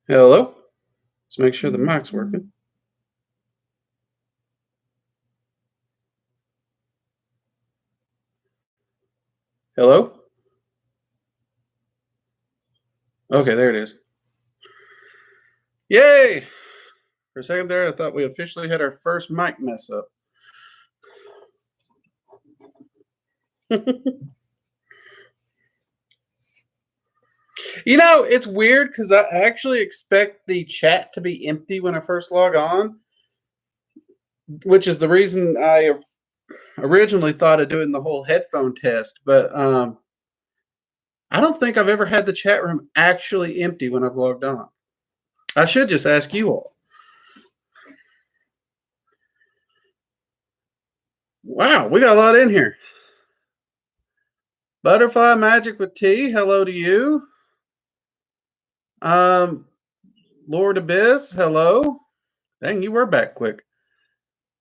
Hello. Let's make sure the mic's working. Hello? Okay, there it is. Yay! For a second there, I thought we officially had our first mic mess up. It's weird because I actually expect the chat to be empty when I first log on, which is the reason I originally thought of doing the whole headphone test. But I don't think I've ever had the chat room actually empty when I've logged on. I should just ask you all. Wow, we got a lot in here. Butterfly Magic with T, hello to you. Lord Abyss, hello. Dang, you were back quick.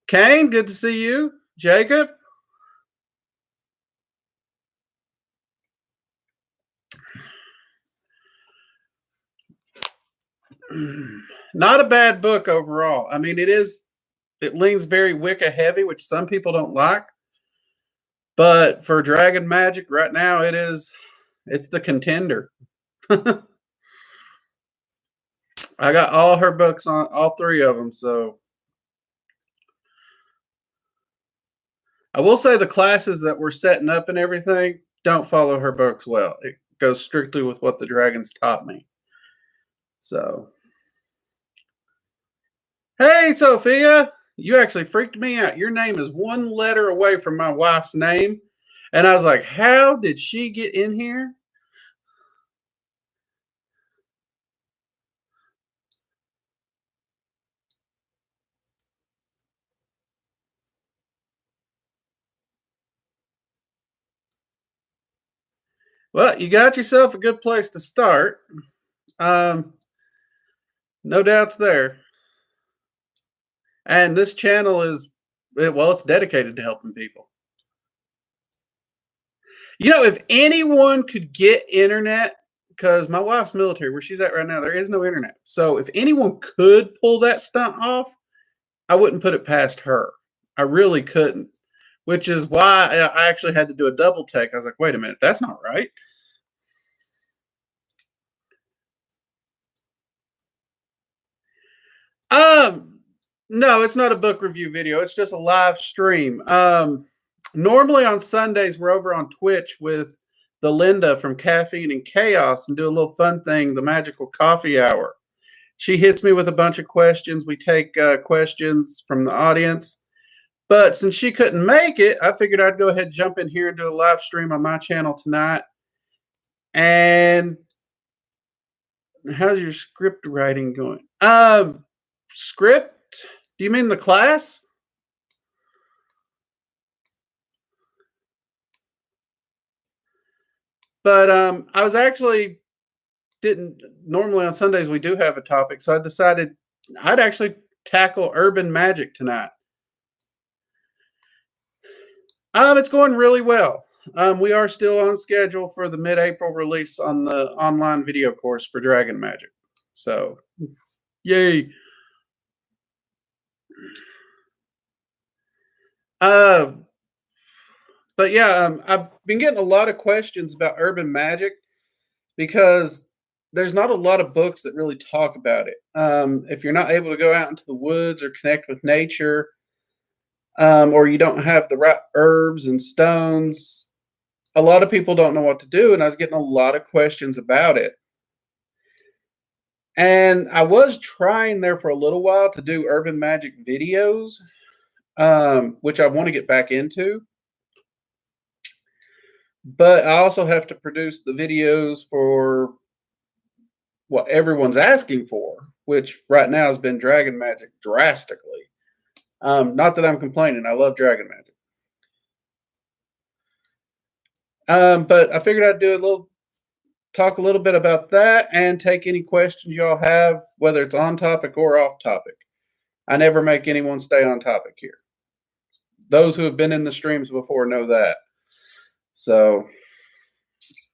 Kane, good to see you. Jacob. Not a bad book overall. I mean, it leans very Wicca heavy, which some people don't like. But for Dragon Magic right now, it's the contender. I got all her books on all three of them, so I will say the classes that we're setting up and everything don't follow her books well. It goes strictly with what the dragons taught me. So, hey, Sophia, you actually freaked me out. Your name is one letter away from my wife's name. And I was like, how did she get in here? Well, you got yourself a good place to start. No doubts there. And this channel it's dedicated to helping people. If anyone could get internet, because my wife's military, where she's at right now, there is no internet. So if anyone could pull that stunt off, I wouldn't put it past her. I really couldn't, which is why I actually had to do a double take. I was like, wait a minute, that's not right. No, it's not a book review video. It's just a live stream. Normally on Sundays, we're over on Twitch with the Linda from Caffeine and Chaos and do a little fun thing, the Magical Coffee Hour. She hits me with a bunch of questions. We take questions from the audience. But since she couldn't make it, I figured I'd go ahead and jump in here and do a live stream on my channel tonight. And how's your script writing going? Script? Do you mean the class? But I was actually normally on Sundays we do have a topic, so I decided I'd actually tackle urban magic tonight. It's going really well. We are still on schedule for the mid-April release on the online video course for Dragon Magic. So, yay. But yeah, I've been getting a lot of questions about urban magic because there's not a lot of books that really talk about it. If you're not able to go out into the woods or connect with nature, or you don't have the right herbs and stones, a lot of people don't know what to do. And I was getting a lot of questions about it. And I was trying there for a little while to do urban magic videos, which I want to get back into. But I also have to produce the videos for what everyone's asking for, which right now has been Dragon Magic drastically. Not that I'm complaining. I love Dragon Magic. But I figured I'd talk a little bit about that and take any questions y'all have, whether it's on topic or off topic. I never make anyone stay on topic here. Those who have been in the streams before know that. So,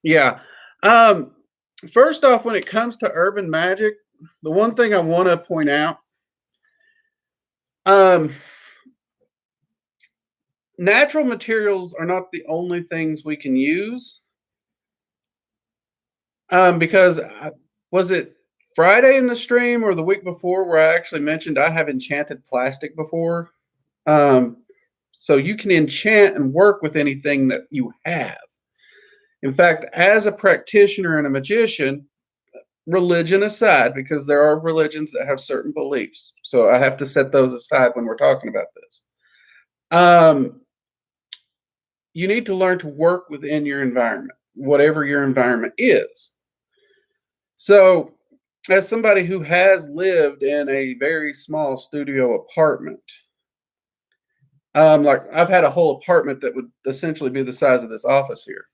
yeah. First off, when it comes to urban magic, the one thing I want to point out, um, natural materials are not the only things we can use. Because was it Friday in the stream or the week before where I actually mentioned I have enchanted plastic before? Um, so you can enchant and work with anything that you have. In fact, as a practitioner and a magician, religion aside, because there are religions that have certain beliefs, so I have to set those aside when we're talking about this. You need to learn to work within your environment, whatever your environment is. So, as somebody who has lived in a very small studio apartment, like I've had a whole apartment that would essentially be the size of this office here.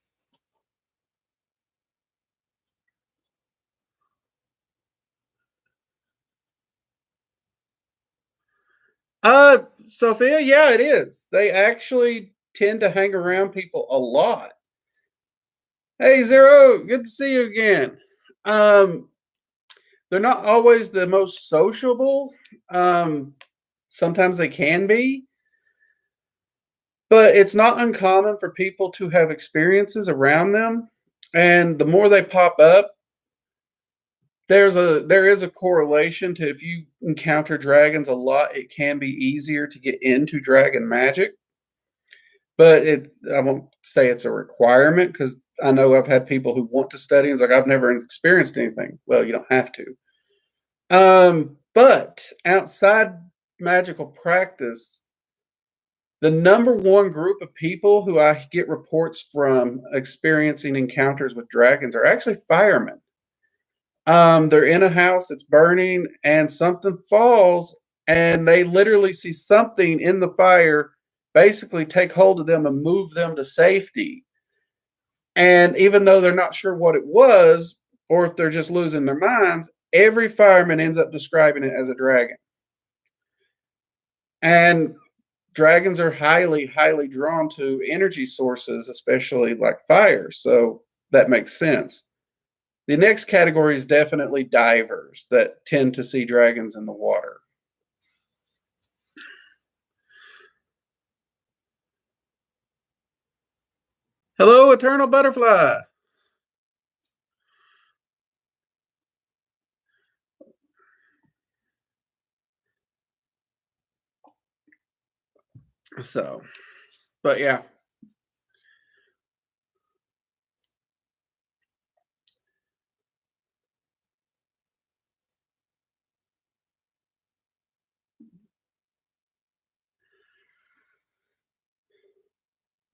Sophia, yeah, it is. They actually tend to hang around people a lot. Hey, Zero, good to see you again. Um, they're not always the most sociable. Um, sometimes they can be, but it's not uncommon for people to have experiences around them. And the more they pop up, there is a correlation to if you encounter dragons a lot, it can be easier to get into dragon magic. But I won't say it's a requirement because I know I've had people who want to study and it's like I've never experienced anything. Well, you don't have to. But outside magical practice, the number one group of people who I get reports from experiencing encounters with dragons are actually firemen. They're in a house, it's burning, and something falls, and they literally see something in the fire basically take hold of them and move them to safety. And even though they're not sure what it was, or if they're just losing their minds, every fireman ends up describing it as a dragon. And dragons are highly, highly drawn to energy sources, especially like fire. So that makes sense. The next category is definitely divers that tend to see dragons in the water. Hello, Eternal Butterfly. So, but yeah.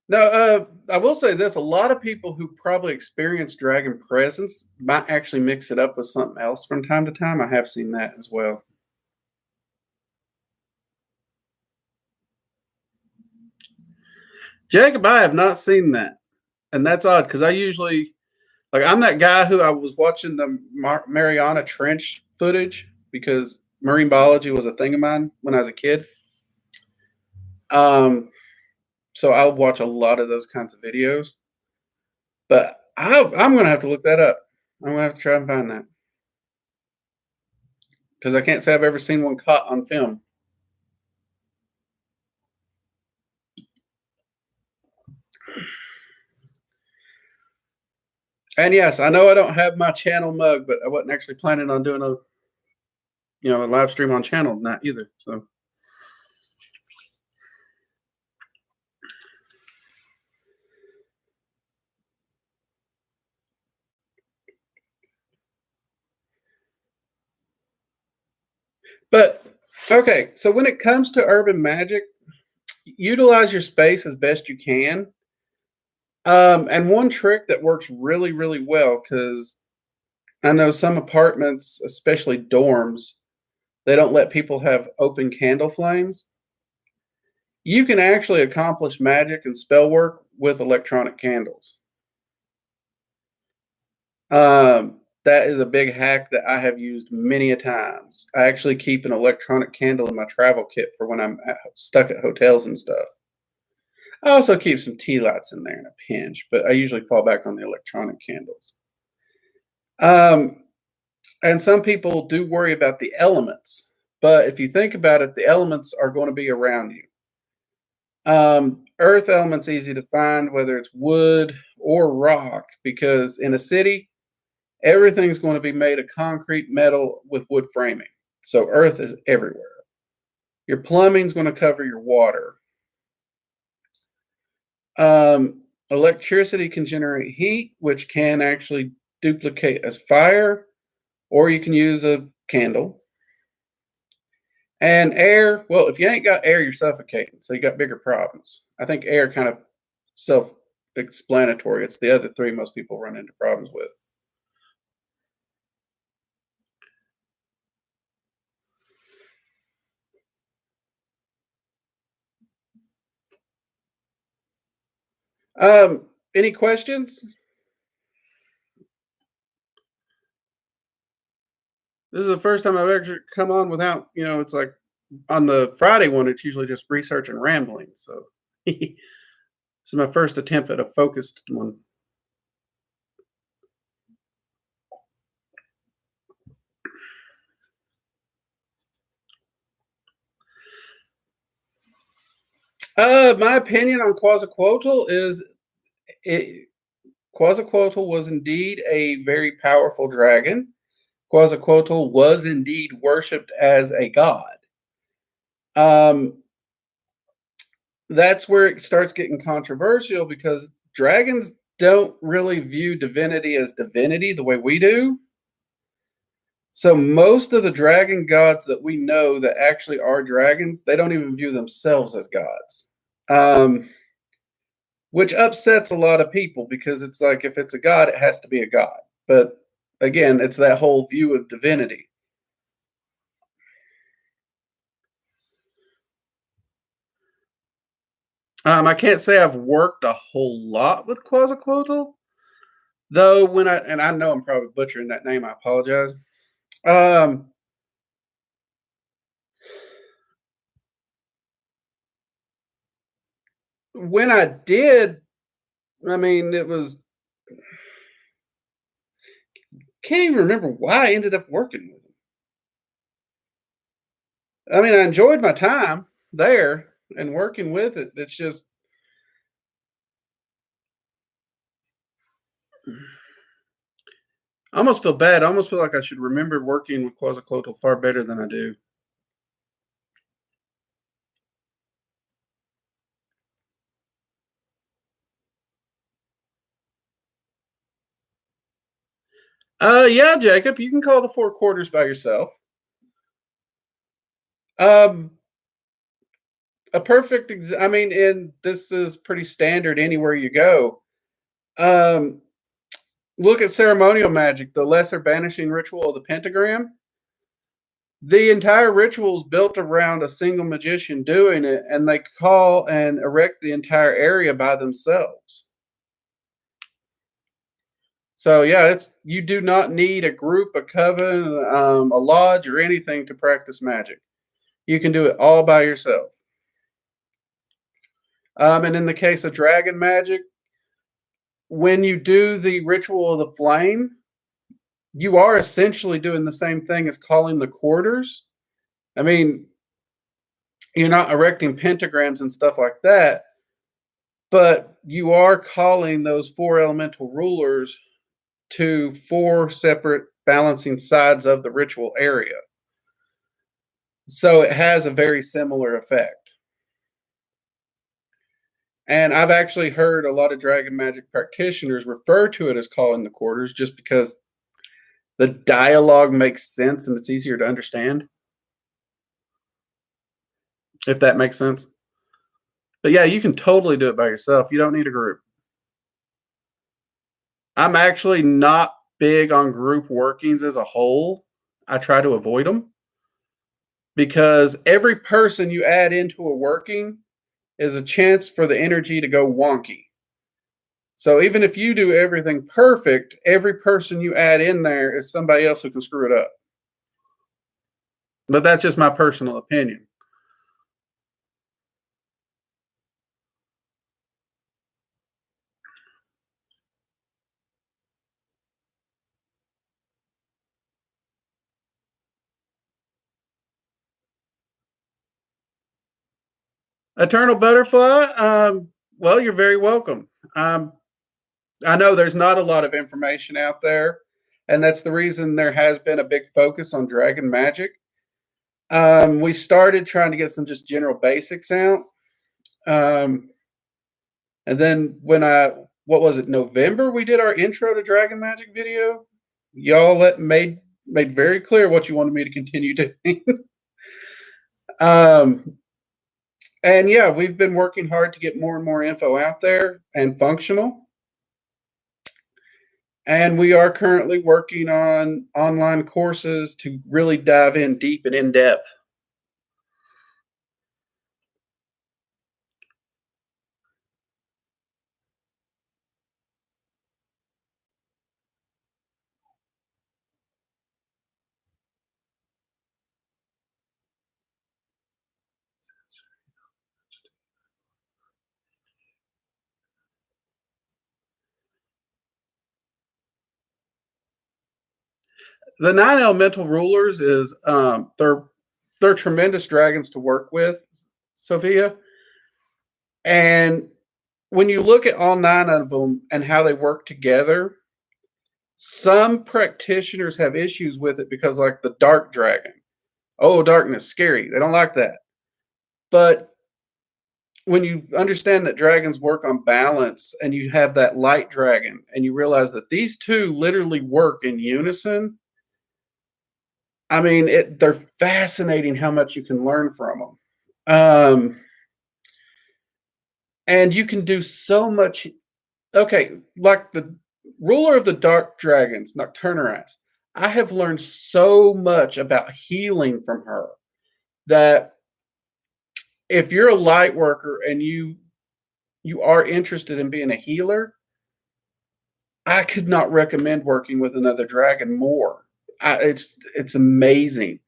Now, I will say this: a lot of people who probably experience dragon presence might actually mix it up with something else from time to time. I have seen that as well. Jacob, I have not seen that, and that's odd because I usually I'm that guy who I was watching the Mariana Trench footage because marine biology was a thing of mine when I was a kid. Um, so I'll watch a lot of those kinds of videos. But I'm gonna have to look that up. I'm gonna have to try and find that because I can't say I've ever seen one caught on film. And yes, I know I don't have my channel mug, but I wasn't actually planning on doing a live stream on channel tonight either. So but okay, so when it comes to urban magic, utilize your space as best you can. And one trick that works really, really well, because I know some apartments, especially dorms, they don't let people have open candle flames. You can actually accomplish magic and spell work with electronic candles. That is a big hack that I have used many a times. I actually keep an electronic candle in my travel kit for when I'm stuck at hotels and stuff. I also keep some tea lights in there in a pinch, but I usually fall back on the electronic candles. Um, And some people do worry about the elements. But if you think about it, the elements are going to be around you. Earth element's easy to find, whether it's wood or rock, because in a city, everything's going to be made of concrete, metal with wood framing. So earth is everywhere. Your plumbing's going to cover your water. Electricity can generate heat, which can actually duplicate as fire, or you can use a candle. And air, well, if you ain't got air, you're suffocating. So you got bigger problems. I think air kind of self-explanatory. It's the other three most people run into problems with. Any questions? This is the first time I've actually come on without, it's like on the Friday one, it's usually just research and rambling. So this is my first attempt at a focused one. My opinion on Quetzalcoatl is Quetzalcoatl was indeed a very powerful dragon. Quetzalcoatl was indeed worshipped as a god. That's where it starts getting controversial because dragons don't really view divinity as divinity the way we do. So most of the dragon gods that we know that actually are dragons, they don't even view themselves as gods. Which upsets a lot of people because it's like if it's a god, it has to be a god. But again, it's that whole view of divinity. I can't say I've worked a whole lot with Quetzalcoatl, though. And I know I'm probably butchering that name. I apologize. Um, when I did, I mean, it was can't even remember why I ended up working with him. I mean, I enjoyed my time there and working with it. It's just I almost feel bad. I almost feel like I should remember working with Quetzalcoatl far better than I do. Yeah, Jacob, you can call the four quarters by yourself. Um, a perfect. I mean, and this is pretty standard anywhere you go. Um, look at ceremonial magic, the lesser banishing ritual of the pentagram. The entire ritual is built around a single magician doing it, and they call and erect the entire area by themselves. So yeah, it's you do not need a group, a coven, a lodge, or anything to practice magic. You can do it all by yourself. And in the case of dragon magic, when you do the ritual of the flame, you are essentially doing the same thing as calling the quarters. I mean, you're not erecting pentagrams and stuff like that, but you are calling those four elemental rulers to four separate balancing sides of the ritual area. So it has a very similar effect. And I've actually heard a lot of dragon magic practitioners refer to it as calling the quarters just because the dialogue makes sense and it's easier to understand. If that makes sense. But yeah, you can totally do it by yourself. You don't need a group. I'm actually not big on group workings as a whole. I try to avoid them because every person you add into a working is a chance for the energy to go wonky. So even if you do everything perfect, every person you add in there is somebody else who can screw it up. But that's just my personal opinion. Eternal Butterfly. Well, you're very welcome. Um, I know there's not a lot of information out there, and that's the reason there has been a big focus on dragon magic. We started trying to get some just general basics out. Um, and then what was it, November, we did our intro to dragon magic video. Y'all made very clear what you wanted me to continue doing. um, and yeah, we've been working hard to get more and more info out there and functional. And we are currently working on online courses to really dive in deep and in depth. The nine elemental rulers is they're tremendous dragons to work with, Sophia. And when you look at all nine of them and how they work together, some practitioners have issues with it because, like the dark dragon, oh, darkness, scary. They don't like that. But when you understand that dragons work on balance and you have that light dragon and you realize that these two literally work in unison, I mean, they're fascinating how much you can learn from them. And you can do so much. Okay, like the ruler of the dark dragons, Nocturnaris, I have learned so much about healing from her that if you're a light worker and you are interested in being a healer, I could not recommend working with another dragon more. It's amazing.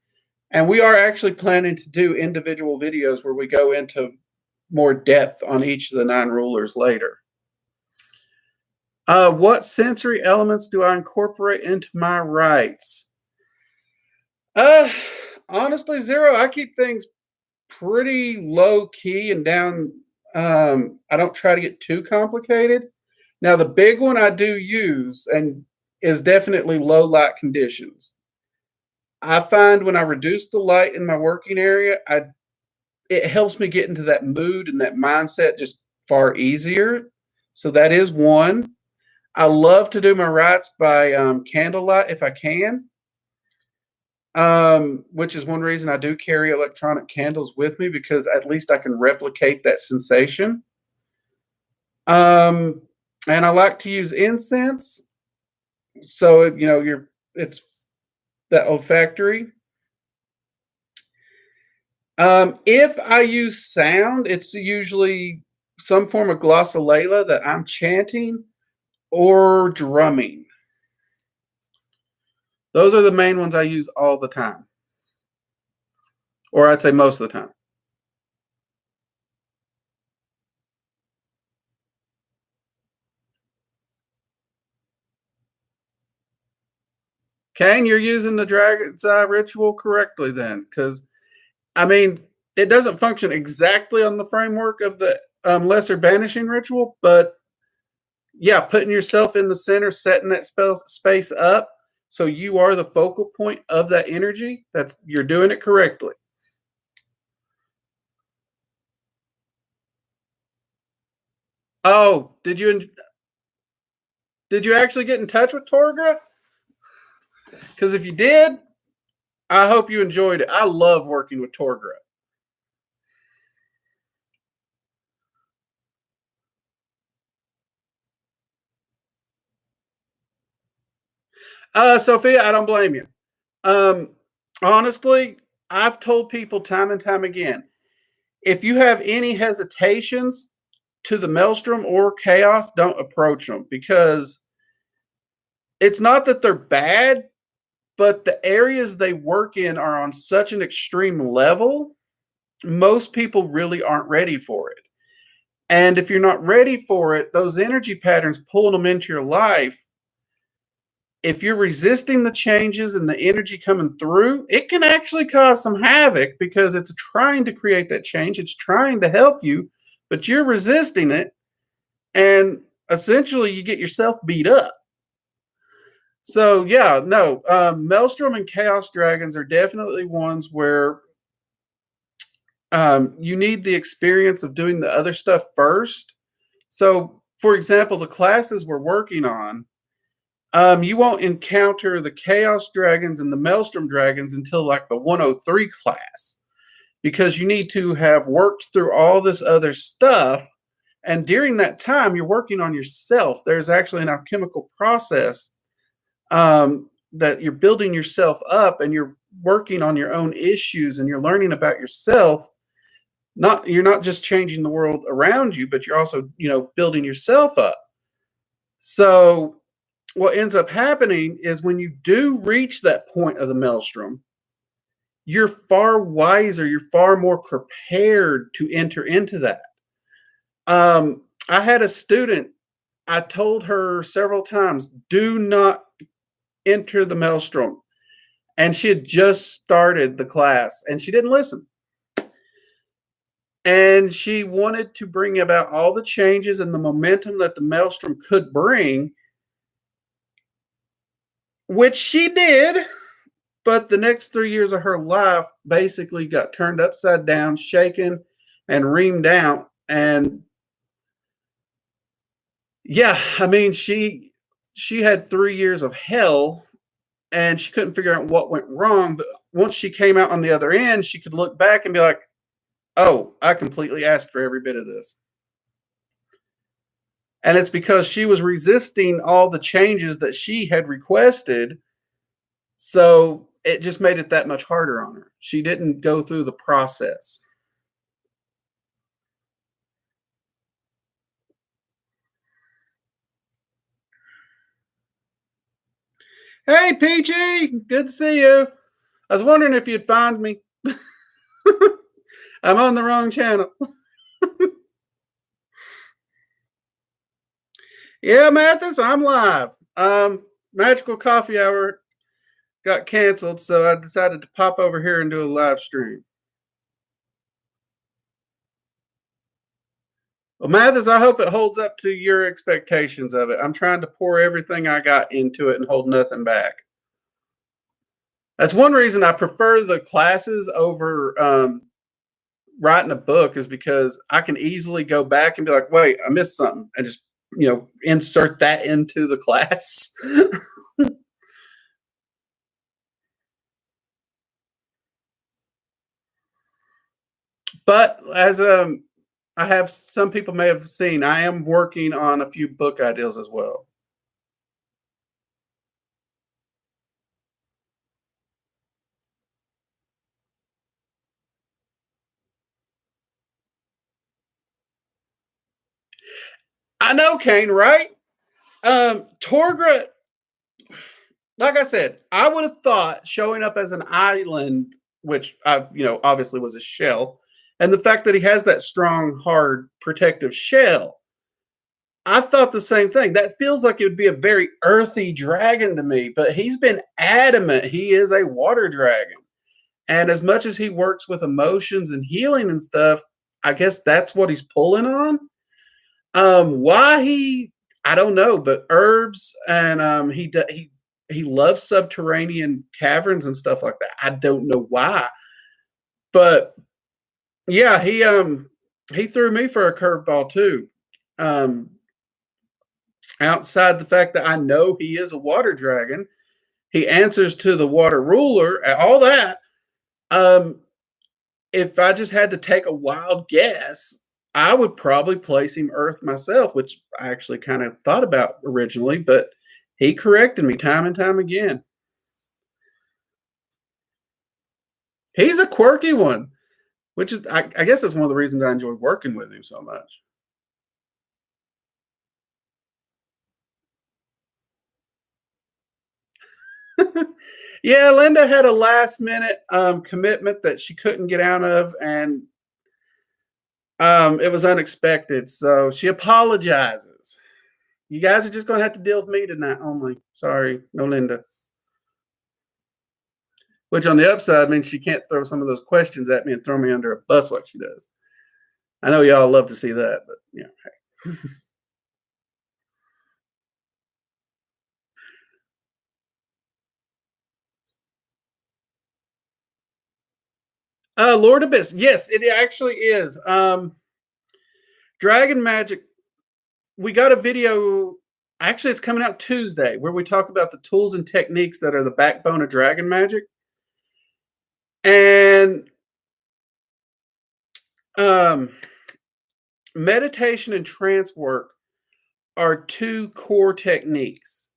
And we are actually planning to do individual videos where we go into more depth on each of the nine rulers later. What sensory elements do I incorporate into my rites? Uh, Honestly, zero. I keep things pretty low key and down. I don't try to get too complicated. Now, the big one I do use and is definitely low light conditions. I find when I reduce the light in my working area, it helps me get into that mood and that mindset just far easier. So that is one. I love to do my rites by candlelight if I can, which is one reason I do carry electronic candles with me because at least I can replicate that sensation. Um, and I like to use incense, so it's that olfactory. If I use sound, it's usually some form of glossolalia that I'm chanting or drumming. Those are the main ones I use all the time, or I'd say most of the time. Kane, you're using the Dragon's Eye ritual correctly then, because I mean, it doesn't function exactly on the framework of the lesser banishing ritual, but yeah, putting yourself in the center, setting that space up, so you are the focal point of that energy. You're doing it correctly. Oh, did you actually get in touch with Torgra? Because if you did, I hope you enjoyed it. I love working with Torgra. Sophia, I don't blame you. Um, Honestly, I've told people time and time again, if you have any hesitations to the maelstrom or chaos, don't approach them because it's not that they're bad, but the areas they work in are on such an extreme level, most people really aren't ready for it. And if you're not ready for it, those energy patterns pulling them into your life, if you're resisting the changes and the energy coming through, it can actually cause some havoc because it's trying to create that change. It's trying to help you, but you're resisting it. And essentially, you get yourself beat up. So, yeah, no, Maelstrom and Chaos Dragons are definitely ones where you need the experience of doing the other stuff first. So, for example, the classes we're working on, you won't encounter the Chaos Dragons and the Maelstrom Dragons until like the 103 class because you need to have worked through all this other stuff. And during that time, you're working on yourself. There's actually an alchemical process that you're building yourself up and you're working on your own issues and you're learning about yourself. You're not just changing the world around you, but you're also, building yourself up. So what ends up happening is when you do reach that point of the maelstrom, you're far wiser, you're far more prepared to enter into that. I had a student, I told her several times, do not enter the maelstrom. And she had just started the class and she didn't listen. And she wanted to bring about all the changes and the momentum that the maelstrom could bring, which she did. But the next 3 years of her life basically got turned upside down, shaken, and reamed out. And yeah, I mean, she had 3 years of hell and she couldn't figure out what went wrong. But once she came out on the other end, she could look back and be like, oh, I completely asked for every bit of this. And it's because she was resisting all the changes that she had requested. So it just made it that much harder on her. She didn't go through the process. Hey, Peachy, good to see you. I was wondering if you'd find me. I'm on the wrong channel. Yeah, Mathis, I'm live. Magical Coffee Hour got canceled, so I decided to pop over here and do a live stream. Well, Mathis, I hope it holds up to your expectations of it. I'm trying to pour everything I got into it and hold nothing back. That's one reason I prefer the classes over writing a book, is because I can easily go back and be like, wait, I missed something, and just insert that into the class. But as I have, some people may have seen, I am working on a few book ideas as well. I know, Kane, right? Torgra, like I said, I would have thought showing up as an island, which obviously was a shell, and the fact that he has that strong, hard, protective shell, I thought the same thing. That feels like it would be a very earthy dragon to me, but he's been adamant he is a water dragon. And as much as he works with emotions and healing and stuff, I guess that's what he's pulling on. Why I don't know, but herbs and he loves subterranean caverns and stuff like that. I don't know why, but yeah, he threw me for a curveball too. Outside the fact that I know he is a water dragon, he answers to the water ruler, all that. If I just had to take a wild guess, I would probably place him Earth myself, which I actually kind of thought about originally, but he corrected me time and time again. He's a quirky one, which is, I guess that's one of the reasons I enjoy working with him so much. Yeah, Linda had a last minute commitment that she couldn't get out of, and it was unexpected. So she apologizes. You guys are just gonna have to deal with me tonight only. Sorry, no Linda. Which on the upside means she can't throw some of those questions at me and throw me under a bus like she does. I know y'all love to see that, but yeah. Lord Abyss. Yes, it actually is. Dragon Magic. We got a video. Actually, it's coming out Tuesday where we talk about the tools and techniques that are the backbone of Dragon Magic. And um, meditation and trance work are two core techniques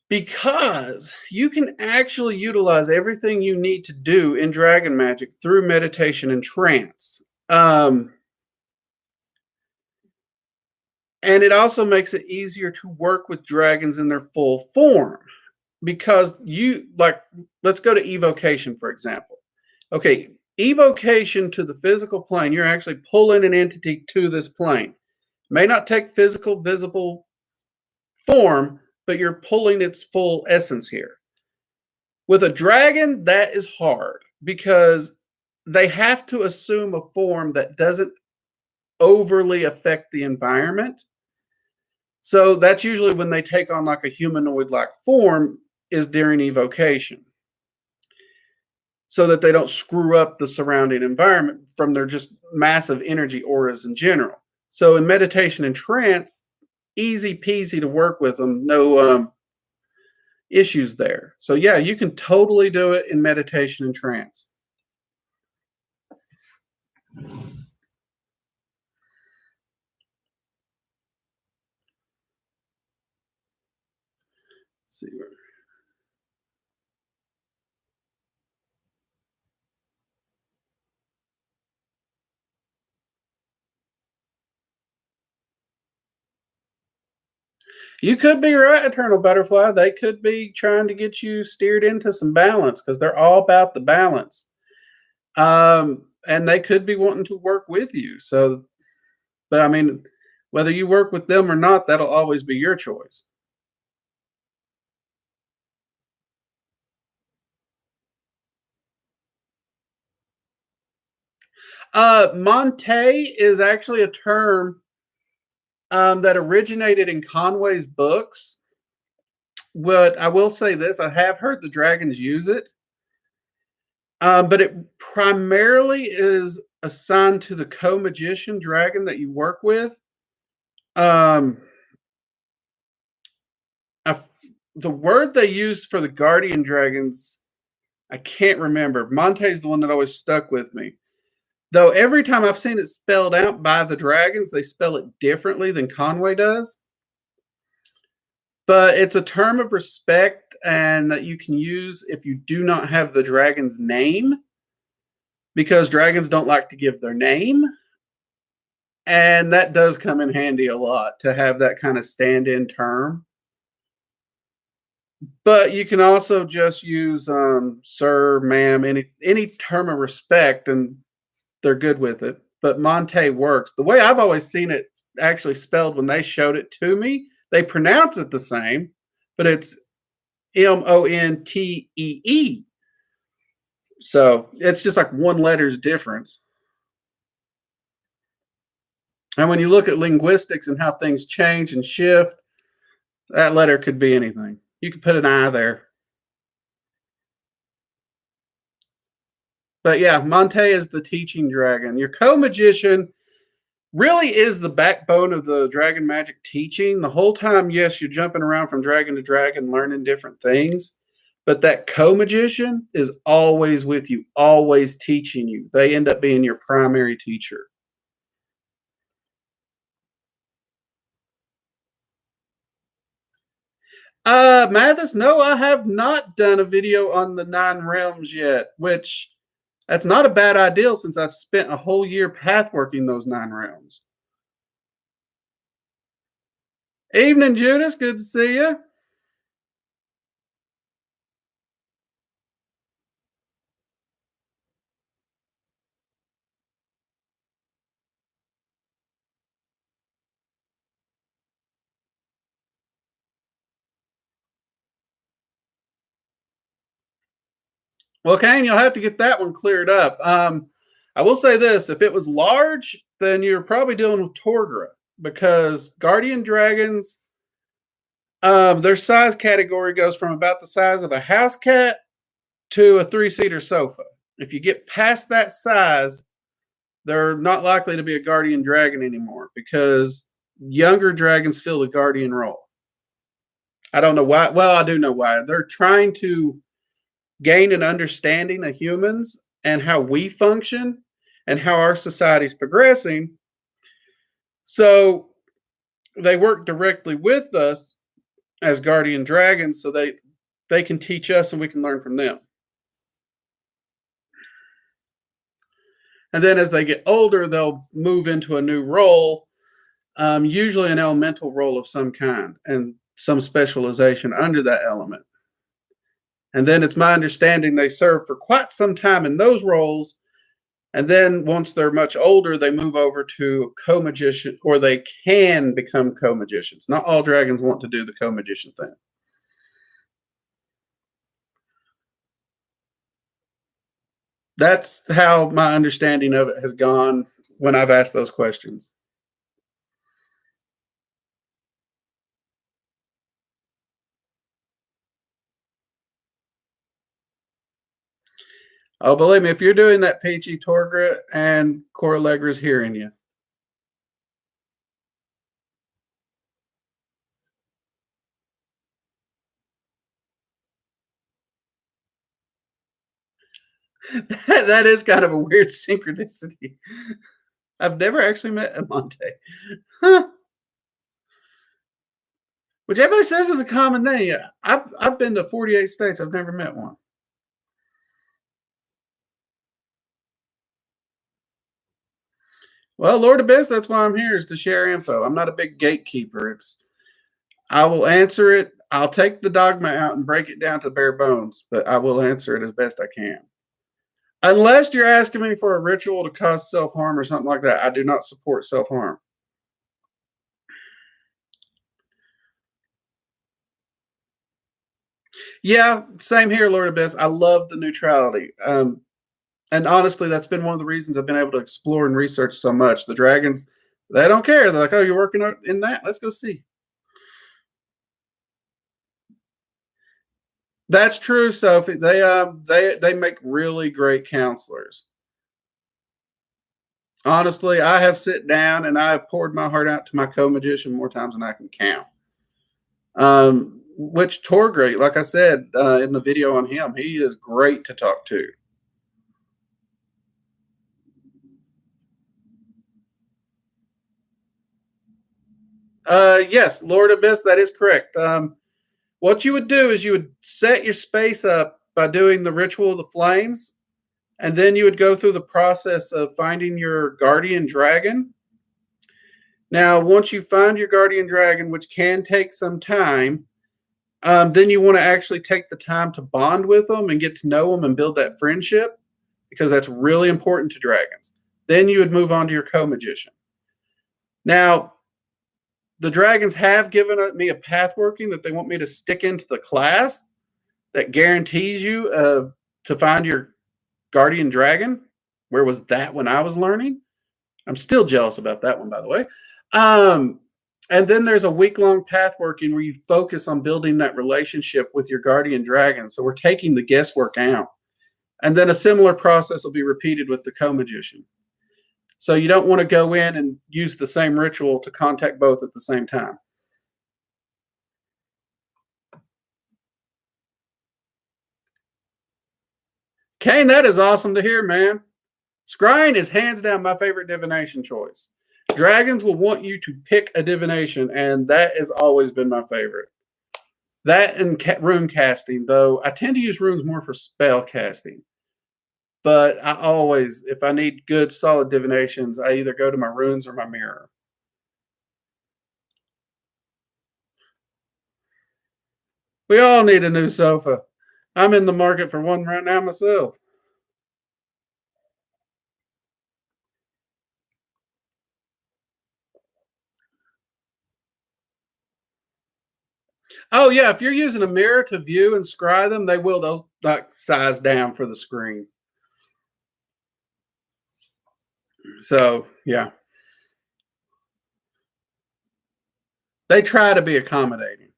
because you can actually utilize everything you need to do in Dragon Magic through meditation and trance. And it also makes it easier to work with dragons in their full form because let's go to evocation, for example. Okay, evocation to the physical plane, you're actually pulling an entity to this plane. It may not take physical, visible form, but you're pulling its full essence here. With a dragon, that is hard because they have to assume a form that doesn't overly affect the environment. So that's usually when they take on like a humanoid-like form is during evocation, so that they don't screw up the surrounding environment from their just massive energy auras in general. So in meditation and trance, easy peasy to work with them, no issues there. So yeah, you can totally do it in meditation and trance. Let's see. You could be right, Eternal Butterfly. They could be trying to get you steered into some balance because they're all about the balance. And they could be wanting to work with you. So, but I mean, whether you work with them or not, that'll always be your choice. Monte is actually a term that originated in Conway's books. But I will say this: I have heard the dragons use it, but it primarily is assigned to the co-magician dragon that you work with. Um, I, the word they use for the guardian dragons, I can't remember. Monte's the one that always stuck with me. Though every time I've seen it spelled out by the dragons, they spell it differently than Conway does. But it's a term of respect and that you can use if you do not have the dragon's name, because dragons don't like to give their name. And that does come in handy a lot to have that kind of stand in term. But you can also just use sir, ma'am, any term of respect, and they're good with it. But Monte works. The way I've always seen it actually spelled when they showed it to me, they pronounce it the same, but it's Montee. So it's just like one letter's difference. And when you look at linguistics and how things change and shift, that letter could be anything. You could put an I there. But yeah, Monte is the teaching dragon. Your co-magician really is the backbone of the dragon magic teaching. The whole time, yes, you're jumping around from dragon to dragon, learning different things. But that co-magician is always with you, always teaching you. They end up being your primary teacher. Mathis, no, I have not done a video on the 9 realms yet, which that's not a bad idea since I've spent a whole year pathworking those 9 realms. Evening, Judas. Good to see you. Well, Kane, you'll have to get that one cleared up. I will say this: if it was large, then you're probably dealing with Torgra because guardian dragons, their size category goes from about the size of a house cat to a three-seater sofa. If you get past that size, they're not likely to be a guardian dragon anymore because younger dragons fill the guardian role. I don't know why. Well, I do know why. They're trying to gain an understanding of humans and how we function and how our society is progressing. So they work directly with us as guardian dragons so they can teach us and we can learn from them. And then as they get older, they'll move into a new role, usually an elemental role of some kind and some specialization under that element. And then it's my understanding they serve for quite some time in those roles. And then once they're much older, they move over to co-magician, or they can become co-magicians. Not all dragons want to do the co-magician thing. That's how my understanding of it has gone when I've asked those questions. Oh, believe me, if you're doing that, Peachy, Torgra and Coralegra's hearing you. That is kind of a weird synchronicity. I've never actually met a Monte. Huh. Which everybody says is a common name. I've been to 48 states. I've never met one. Well, Lord Abyss, that's why I'm here, is to share info. I'm not a big gatekeeper. It's I will answer it. I'll take the dogma out and break it down to bare bones, but I will answer it as best I can. Unless you're asking me for a ritual to cause self harm or something like that, I do not support self harm. Yeah, same here, Lord Abyss. I love the neutrality. And honestly, that's been one of the reasons I've been able to explore and research so much. The dragons, they don't care. They're like, oh, you're working in that? Let's go see. That's true, Sophie. They make really great counselors. Honestly, I have sit down and I have poured my heart out to my co-magician more times than I can count. Which Torgray, like I said in the video on him, he is great to talk to. Yes, Lord Abyss, that is correct. What you would do is you would set your space up by doing the ritual of the flames, and then you would go through the process of finding your guardian dragon. Now, once you find your guardian dragon, which can take some time, then you want to actually take the time to bond with them and get to know them and build that friendship because that's really important to dragons. Then you would move on to your co-magician. Now, the dragons have given me a path working that they want me to stick into the class that guarantees you to find your guardian dragon. Where was that when I was learning? I'm still jealous about that one, by the way. And then there's a week-long path working where you focus on building that relationship with your guardian dragon. So we're taking the guesswork out. And then a similar process will be repeated with the co-magician. So you don't want to go in and use the same ritual to contact both at the same time. Kane, that is awesome to hear, man. Scrying is hands down my favorite divination choice. Dragons will want you to pick a divination, and that has always been my favorite. That and rune casting, though I tend to use runes more for spell casting. But I always, if I need good, solid divinations, I either go to my runes or my mirror. We all need a new sofa. I'm in the market for one right now myself. Oh yeah, if you're using a mirror to view and scry them, they will. like size down for the screen. So yeah, they try to be accommodating.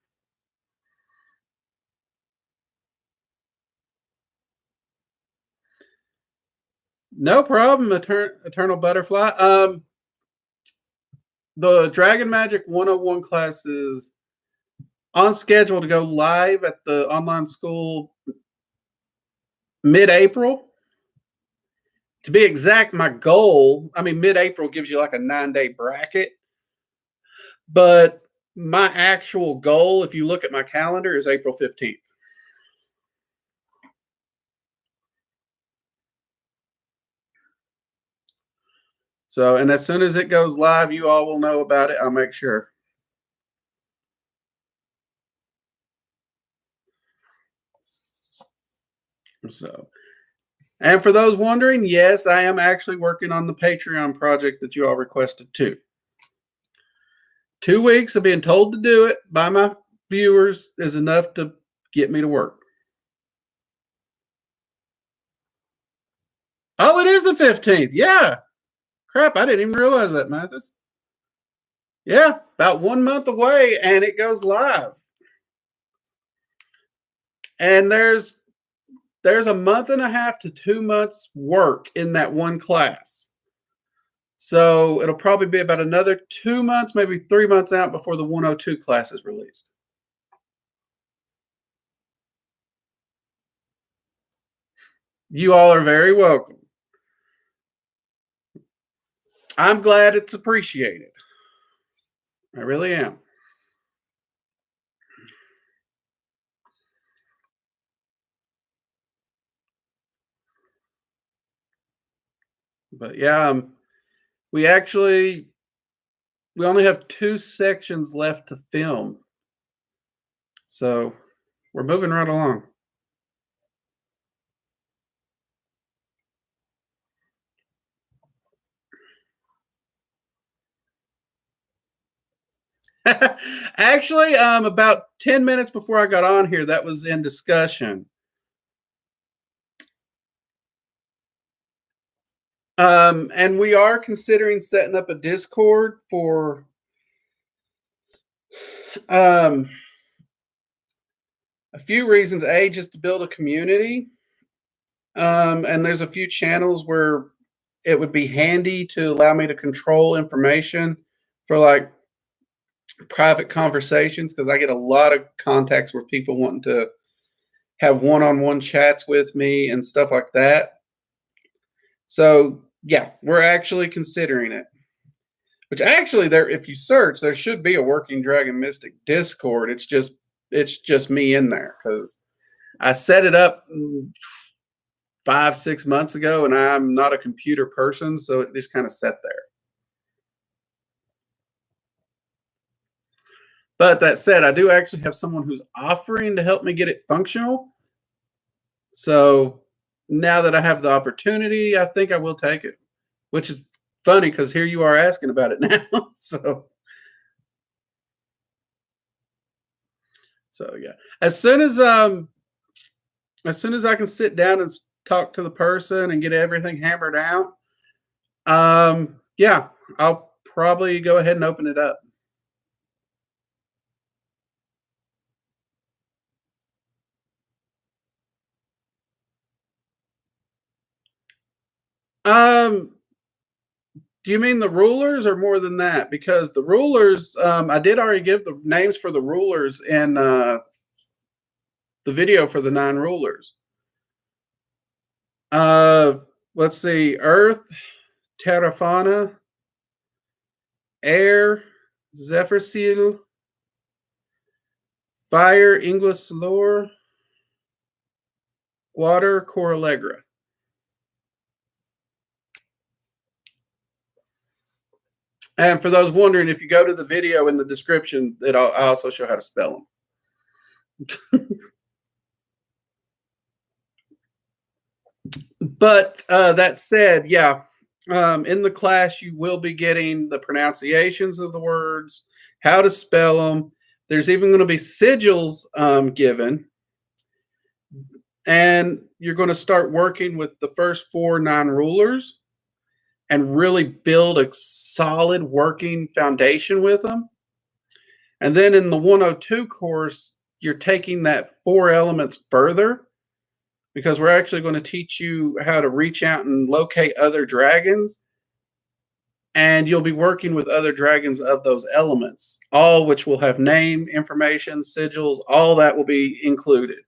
No problem, Eternal Butterfly. The Dragon Magic 101 class is on schedule to go live at the online school mid-April. To be exact, my goal, I mean, mid-April gives you like a 9-day bracket, but my actual goal, if you look at my calendar, is April 15th. So, and as soon as it goes live, you all will know about it. I'll make sure. So, and for those wondering, yes, I am actually working on the Patreon project that you all requested too. 2 weeks of being told to do it by my viewers is enough to get me to work. Oh, it is the 15th. Yeah. Crap, I didn't even realize that, Mathis. Yeah, about 1 month away and it goes live. And there's a month and a half to 2 months work in that one class. So it'll probably be about another 2 months, maybe 3 months out before the 102 class is released. You all are very welcome. I'm glad it's appreciated. I really am. But yeah, we only have 2 sections left to film. So we're moving right along. Actually, about 10 minutes before I got on here, that was in discussion. And we are considering setting up a Discord for a few reasons. A, just to build a community. And there's a few channels where it would be handy to allow me to control information for like private conversations, because I get a lot of contacts where people wanting to have one-on-one chats with me and stuff like that. So yeah, we're actually considering it. Which actually, there, if you search, there should be a Working Dragon Mystic Discord. It's just me in there because I set it up 5-6 months ago, and I'm not a computer person, so it just kind of sat there. But that said, I do actually have someone who's offering to help me get it functional. So now that I have the opportunity, I think I will take it, which is funny because here you are asking about it now. So yeah, as soon as I can sit down and talk to the person and get everything hammered out, yeah, I'll probably go ahead and open it up. Do you mean the rulers or more than that? Because the rulers, I did already give the names for the rulers in the video for the 9 rulers. Let's see: Earth, Terra Fauna, Air, Zephyrsil, Fire, Inglis Lore, Water, Coralegra. And for those wondering, if you go to the video in the description, I also show how to spell them. But that said, yeah, in the class, you will be getting the pronunciations of the words, how to spell them. There's even going to be sigils given. and you're going to start working with the first 4 non-rulers and really build a solid working foundation with them. And then in the 102 course, you're taking that 4 elements further because we're actually going to teach you how to reach out and locate other dragons. And you'll be working with other dragons of those elements, all which will have name, information, sigils, all that will be included.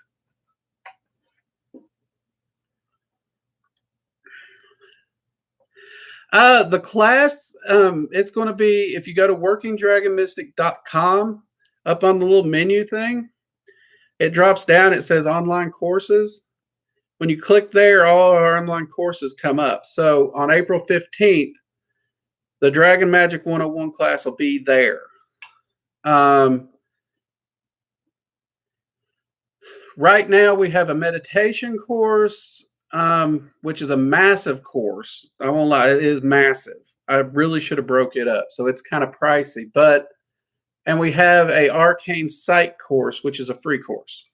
The class, it's going to be, if you go to workingdragonmystic.com, up on the little menu thing, it drops down, it says online courses. When you click there, all our online courses come up. So on April 15th, the Dragon Magic 101 class will be there. Right now, we have a meditation course, which is a massive course. I won't lie, it is massive. I really should have broke it up, so it's kind of pricey. And we have a arcane sight course, which is a free course.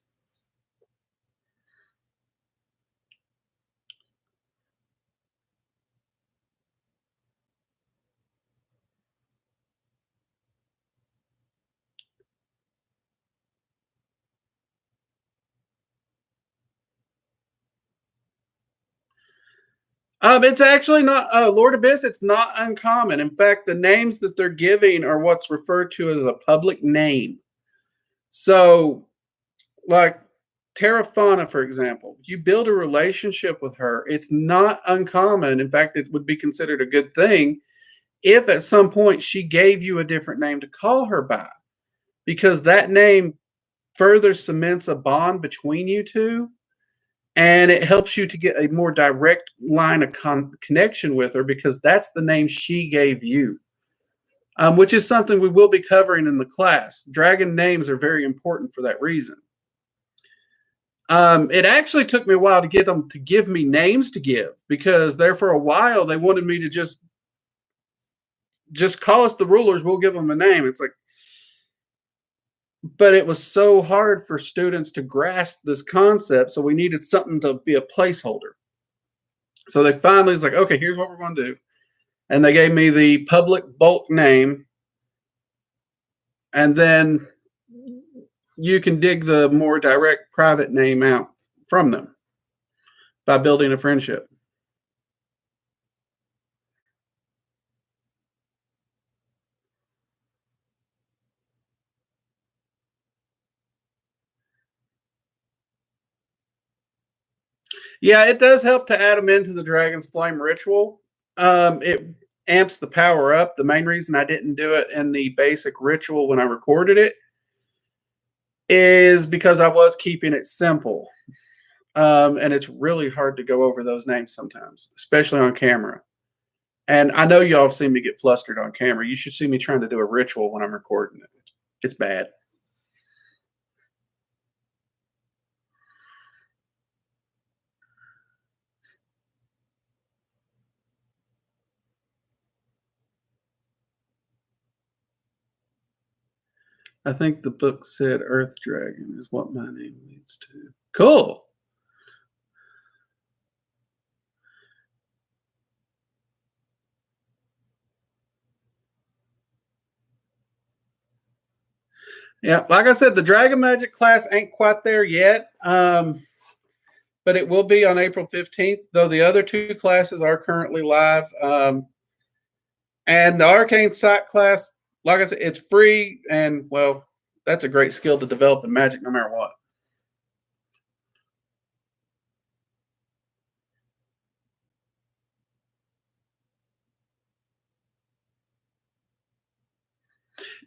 It's actually not Lord Abyss. It's not uncommon. In fact, the names that they're giving are what's referred to as a public name. So, like Terrafana, for example, you build a relationship with her. It's not uncommon. In fact, it would be considered a good thing if at some point she gave you a different name to call her by, because that name further cements a bond between you two, and it helps you to get a more direct line of connection with her because that's the name she gave you, which is something we will be covering in the class. Dragon names are very important for that reason. It actually took me a while to get them to give me names to give, because there for a while they wanted me to just call us the rulers, we'll give them a name. It's like, but it was so hard for students to grasp this concept, so we needed something to be a placeholder. So they finally was like, okay, here's what we're going to do. And they gave me the public bulk name, and then you can dig the more direct private name out from them by building a friendship. Yeah, it does help to add them into the Dragon's Flame ritual. It amps the power up. The main reason I didn't do it in the basic ritual when I recorded it is because I was keeping it simple. And it's really hard to go over those names sometimes, especially on camera. And I know y'all have seen me get flustered on camera. You should see me trying to do a ritual when I'm recording it. It's bad. I think the book said Earth Dragon is what my name leads to. Cool. Yeah, like I said, the Dragon Magic class ain't quite there yet, but it will be on April 15th, though the other 2 classes are currently live. And the Arcane Sight class, like I said, it's free, and, well, that's a great skill to develop in Magic no matter what.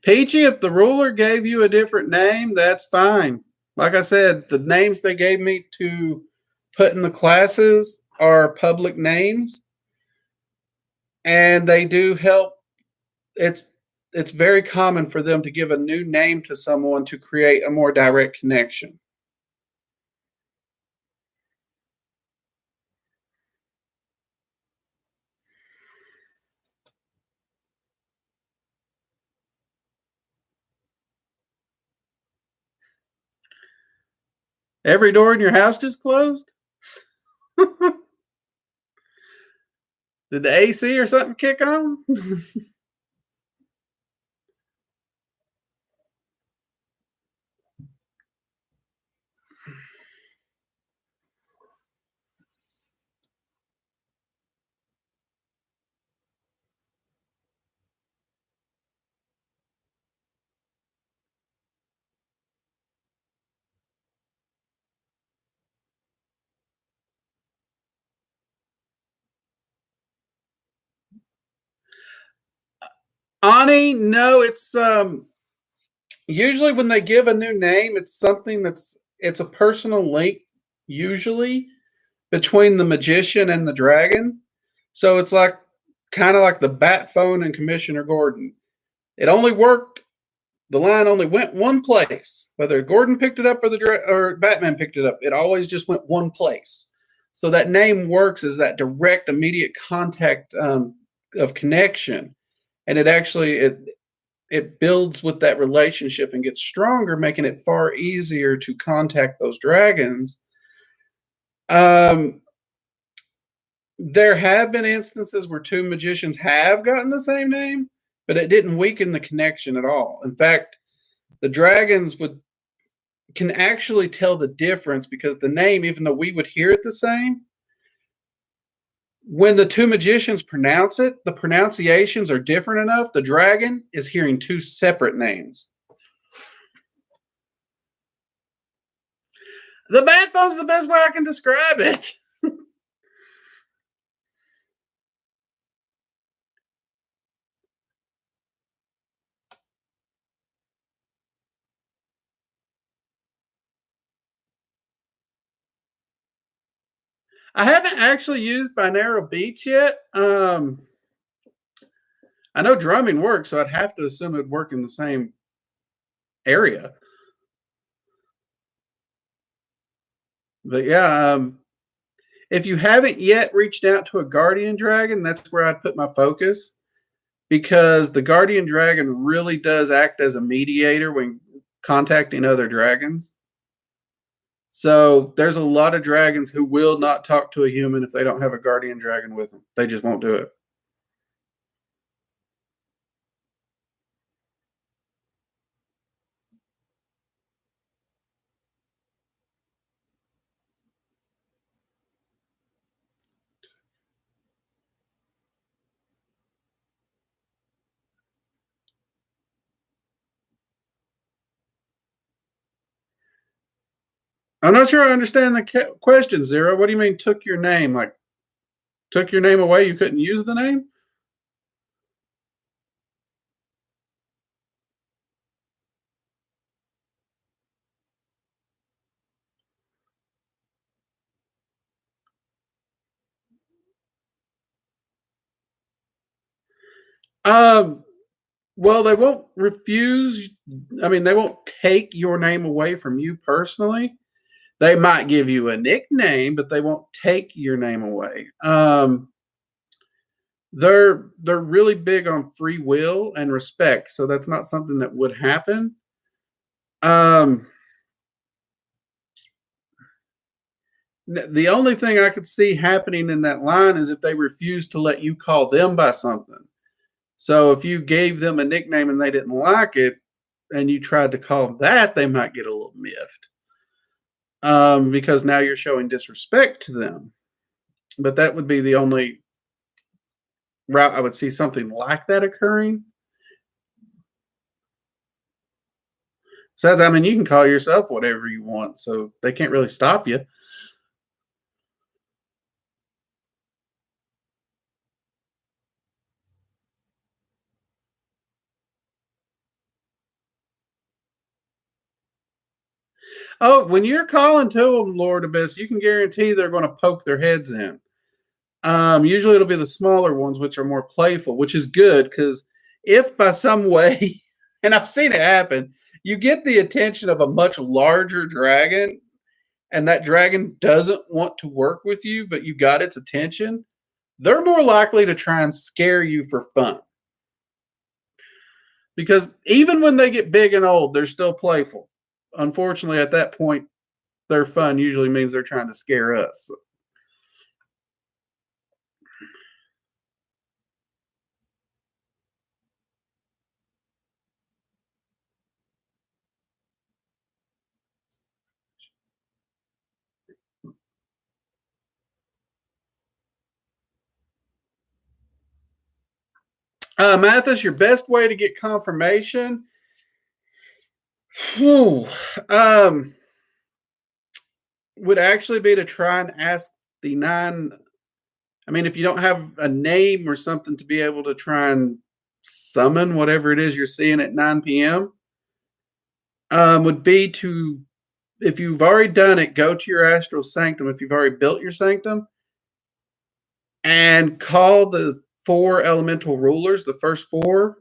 Peachy, if the ruler gave you a different name, that's fine. Like I said, the names they gave me to put in the classes are public names, and they do help. It's very common for them to give a new name to someone to create a more direct connection. Every door in your house just closed? Did the AC or something kick on? Ani, no, it's usually when they give a new name, it's something it's a personal link, usually between the magician and the dragon. So it's like kind of like the Bat Phone and Commissioner Gordon. It only worked. The line only went one place. Whether Gordon picked it up or Batman picked it up, it always just went one place. So that name works as that direct, immediate contact of connection, and it builds with that relationship and gets stronger, making it far easier to contact those dragons. Um, there have been instances where two magicians have gotten the same name, but it didn't weaken the connection at all. In fact, the dragons can actually tell the difference because the name, even though we would hear it the same, when the two magicians pronounce it, the pronunciations are different enough. The dragon is hearing two separate names. The Bat Phone's the best way I can describe it. I haven't actually used binaural beats yet. I know drumming works, so I'd have to assume it'd work in the same area. But yeah, if you haven't yet reached out to a guardian dragon, that's where I'd put my focus because the guardian dragon really does act as a mediator when contacting other dragons. So there's a lot of dragons who will not talk to a human if they don't have a guardian dragon with them. They just won't do it. I'm not sure I understand the question, Zero. What do you mean took your name? Like took your name away? You couldn't use the name? Um, well, they won't refuse. I mean, they won't take your name away from you personally. They might give you a nickname, but they won't take your name away. They're really big on free will and respect, so that's not something that would happen. Um, the only thing I could see happening in that line is if they refuse to let you call them by something. So if you gave them a nickname and they didn't like it, and you tried to call them that, they might get a little miffed because now you're showing disrespect to them. But that would be the only route I would see something like that occurring. So I mean, you can call yourself whatever you want, so they can't really stop you. Oh, when you're calling to them, Lord Abyss, you can guarantee they're going to poke their heads in. Usually it'll be the smaller ones, which are more playful, which is good because if by some way, and I've seen it happen, you get the attention of a much larger dragon, and that dragon doesn't want to work with you, but you got its attention, they're more likely to try and scare you for fun. Because even when they get big and old, they're still playful. Unfortunately, at that point, they're fun usually means they're trying to scare us. Mathis, your best way to get confirmation? Whew, um, would actually be to try and ask the nine. I mean, if you don't have a name or something to be able to try and summon whatever it is you're seeing at 9 p.m., would be to, if you've already done it, go to your astral sanctum. If you've already built your sanctum, and call the four elemental rulers, the first four,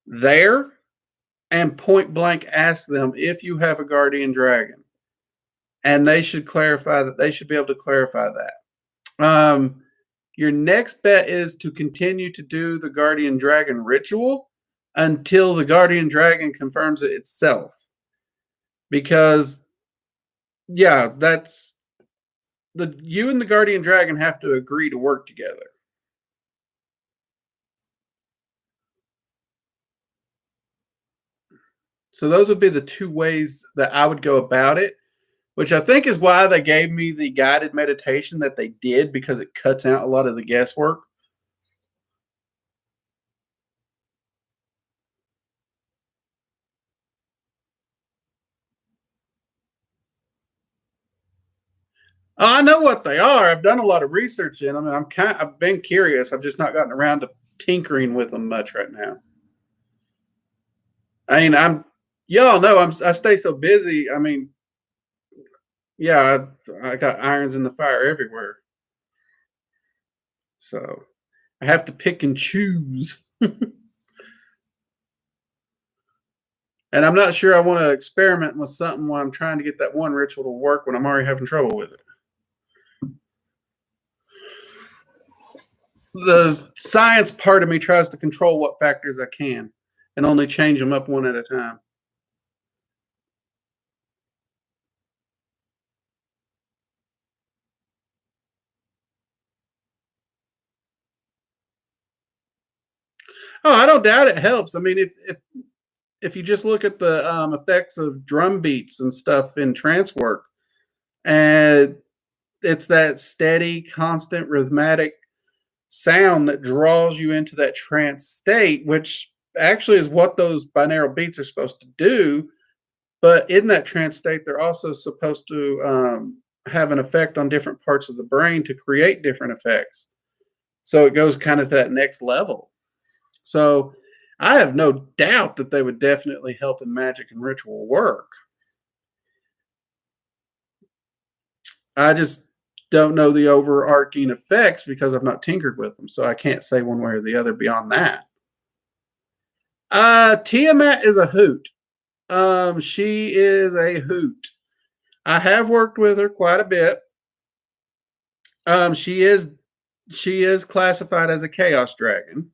there, and point blank ask them if you have a guardian dragon. And they should clarify that. They should be able to clarify that. Your next bet is to continue to do the guardian dragon ritual until the guardian dragon confirms it itself. Because, yeah, that's you and the guardian dragon have to agree to work together. So those would be the two ways that I would go about it, which I think is why they gave me the guided meditation that they did, because it cuts out a lot of the guesswork. Oh, I know what they are. I've done a lot of research in them, and I've been curious. I've just not gotten around to tinkering with them much right now. I mean, y'all know I stay so busy. I mean, yeah, I got irons in the fire everywhere, so I have to pick and choose. And I'm not sure I want to experiment with something while I'm trying to get that one ritual to work when I'm already having trouble with it. The science part of me tries to control what factors I can and only change them up one at a time. Oh, I don't doubt it helps. I mean, if you just look at the effects of drum beats and stuff in trance work, and it's that steady, constant, rhythmic sound that draws you into that trance state, which actually is what those binaural beats are supposed to do. But in that trance state, they're also supposed to have an effect on different parts of the brain to create different effects. So it goes kind of to that next level. So I have no doubt that they would definitely help in magic and ritual work. I just don't know the overarching effects because I've not tinkered with them. So I can't say one way or the other beyond that. Tiamat is a hoot. She is a hoot. I have worked with her quite a bit. Um, she is she is classified as a chaos dragon.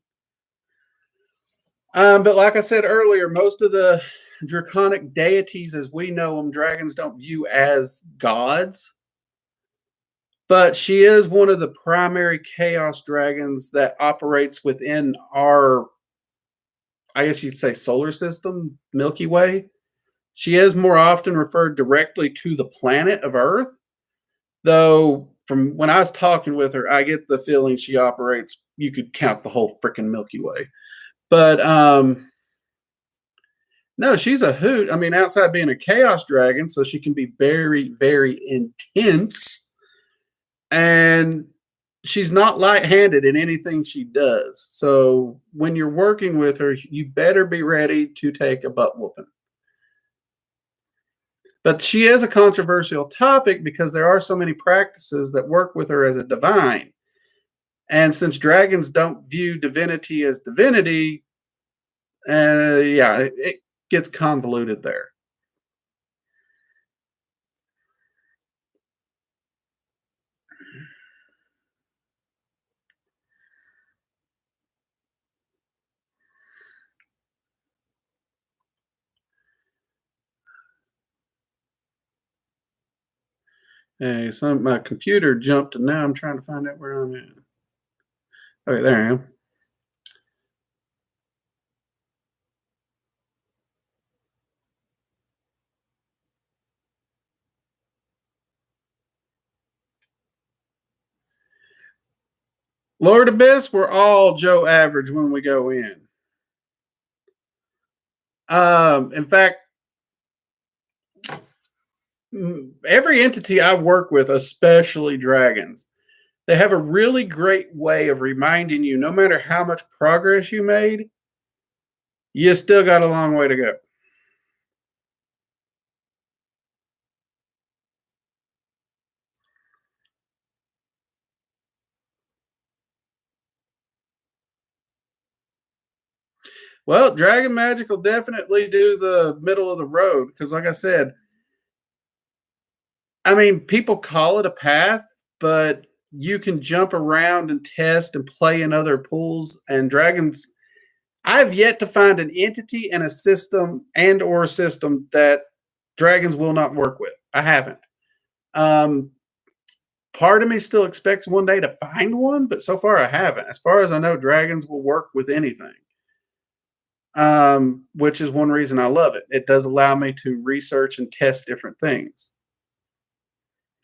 But like I said earlier, most of the draconic deities as we know them, dragons don't view as gods. But she is one of the primary chaos dragons that operates within our, I guess you'd say, solar system, Milky Way. She is more often referred directly to the planet of Earth, though from when I was talking with her, I get the feeling she operates, you could count the whole freaking Milky Way. But no, she's a hoot. I mean, outside being a chaos dragon, so she can be very, very intense. And she's not light-handed in anything she does. So when you're working with her, you better be ready to take a butt whooping. But she is a controversial topic because there are so many practices that work with her as a divine. And since dragons don't view divinity as divinity, yeah, it gets convoluted there. Hey, my computer jumped, and now I'm trying to find out where I'm at. Okay, there I am. Lord Abyss, we're all Joe average when we go in. In fact, every entity I work with, especially dragons, they have a really great way of reminding you no matter how much progress you made, you still got a long way to go. Well, Dragon Magic will definitely do the middle of the road because, like I said, I mean, people call it a path, but you can jump around and test and play in other pools. And dragons, I've yet to find an entity and a system or a system that dragons will not work with. I haven't. Um, Part of me still expects one day to find one, but so far I haven't. As far as I know, dragons will work with anything. Which is one reason I love it. It does allow me to research and test different things.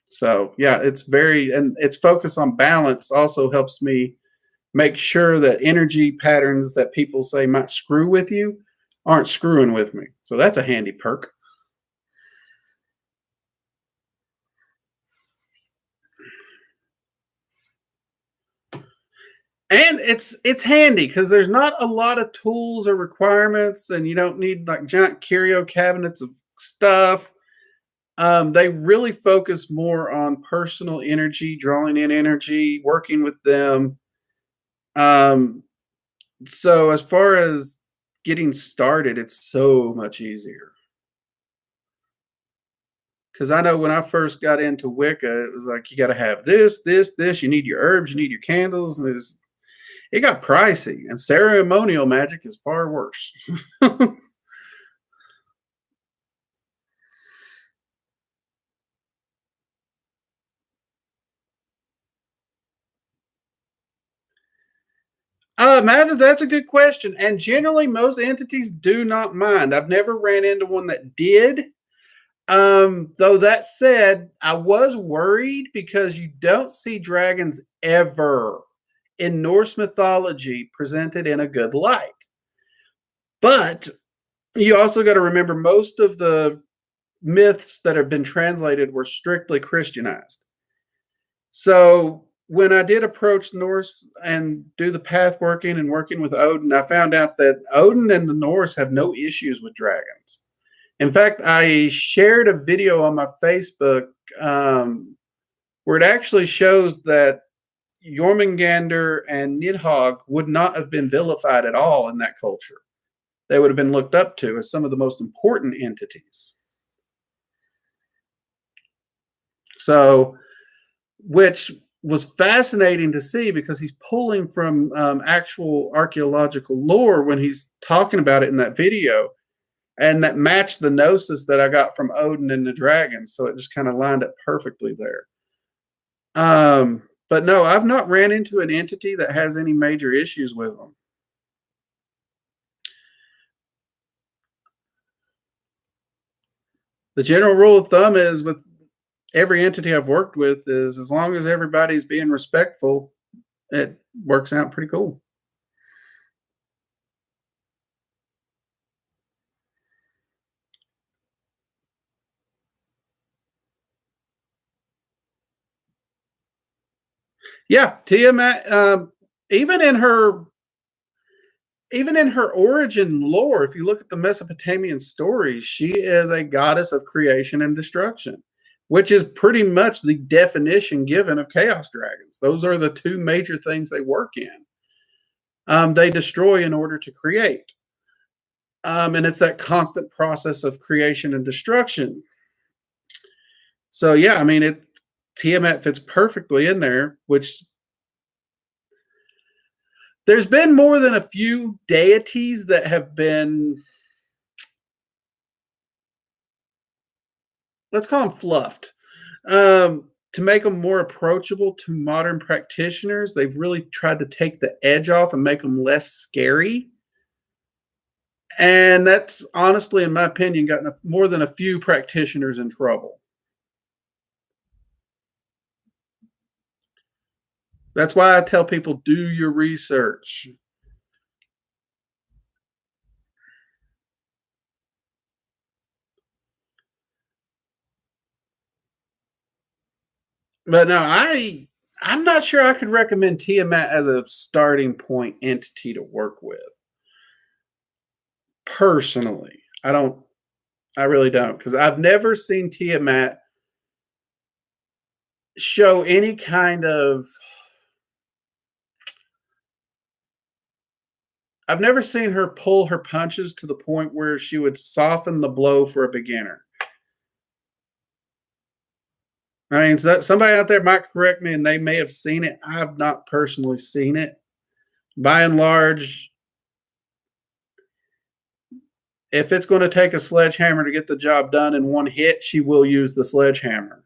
So yeah, and its focus on balance also helps me make sure that energy patterns that people say might screw with you aren't screwing with me. So that's a handy perk. And it's handy because there's not a lot of tools or requirements, and you don't need like giant curio cabinets of stuff. They really focus more on personal energy, drawing in energy, working with them. Um, so as far as getting started, it's so much easier. Because I know when I first got into Wicca, it was like you got to have this, this, this. You need your herbs, you need your candles, and it got pricey. And ceremonial magic is far worse. Mather, that's a good question. And generally, most entities do not mind. I've never ran into one that did. Though that said, I was worried because you don't see dragons ever in Norse mythology presented in a good light. But you also got to remember most of the myths that have been translated were strictly Christianized. So when I did approach Norse and do the path working and working with Odin, I found out that Odin and the Norse have no issues with dragons. In fact, I shared a video on my Facebook where it actually shows that Jormungandr and Nidhogg would not have been vilified at all in that culture. They would have been looked up to as some of the most important entities. So, which was fascinating to see because he's pulling from actual archaeological lore when he's talking about it in that video. And that matched the gnosis that I got from Odin and the dragons. So it just kind of lined up perfectly there. But no, I've not ran into an entity that has any major issues with them. The general rule of thumb is with every entity I've worked with is as long as everybody's being respectful, it works out pretty cool. Yeah, Tiamat. Even in her even in her origin lore, if you look at the Mesopotamian stories, she is a goddess of creation and destruction, which is pretty much the definition given of chaos dragons. Those are the two major things they work in. They destroy in order to create. And it's that constant process of creation and destruction. So yeah, I mean, Tiamat fits perfectly in there. Which there's been more than a few deities that have been, let's call them fluffed. To make them more approachable to modern practitioners, they've really tried to take the edge off and make them less scary. And that's honestly, in my opinion, gotten more than a few practitioners in trouble. That's why I tell people do your research. But no, I'm not sure I could recommend Tiamat as a starting point entity to work with. Personally, I really don't, because I've never seen Tiamat show any kind of. I've never seen her pull her punches to the point where she would soften the blow for a beginner. I mean, somebody out there might correct me, and they may have seen it. I've not personally seen it. By and large, if it's going to take a sledgehammer to get the job done in one hit, she will use the sledgehammer.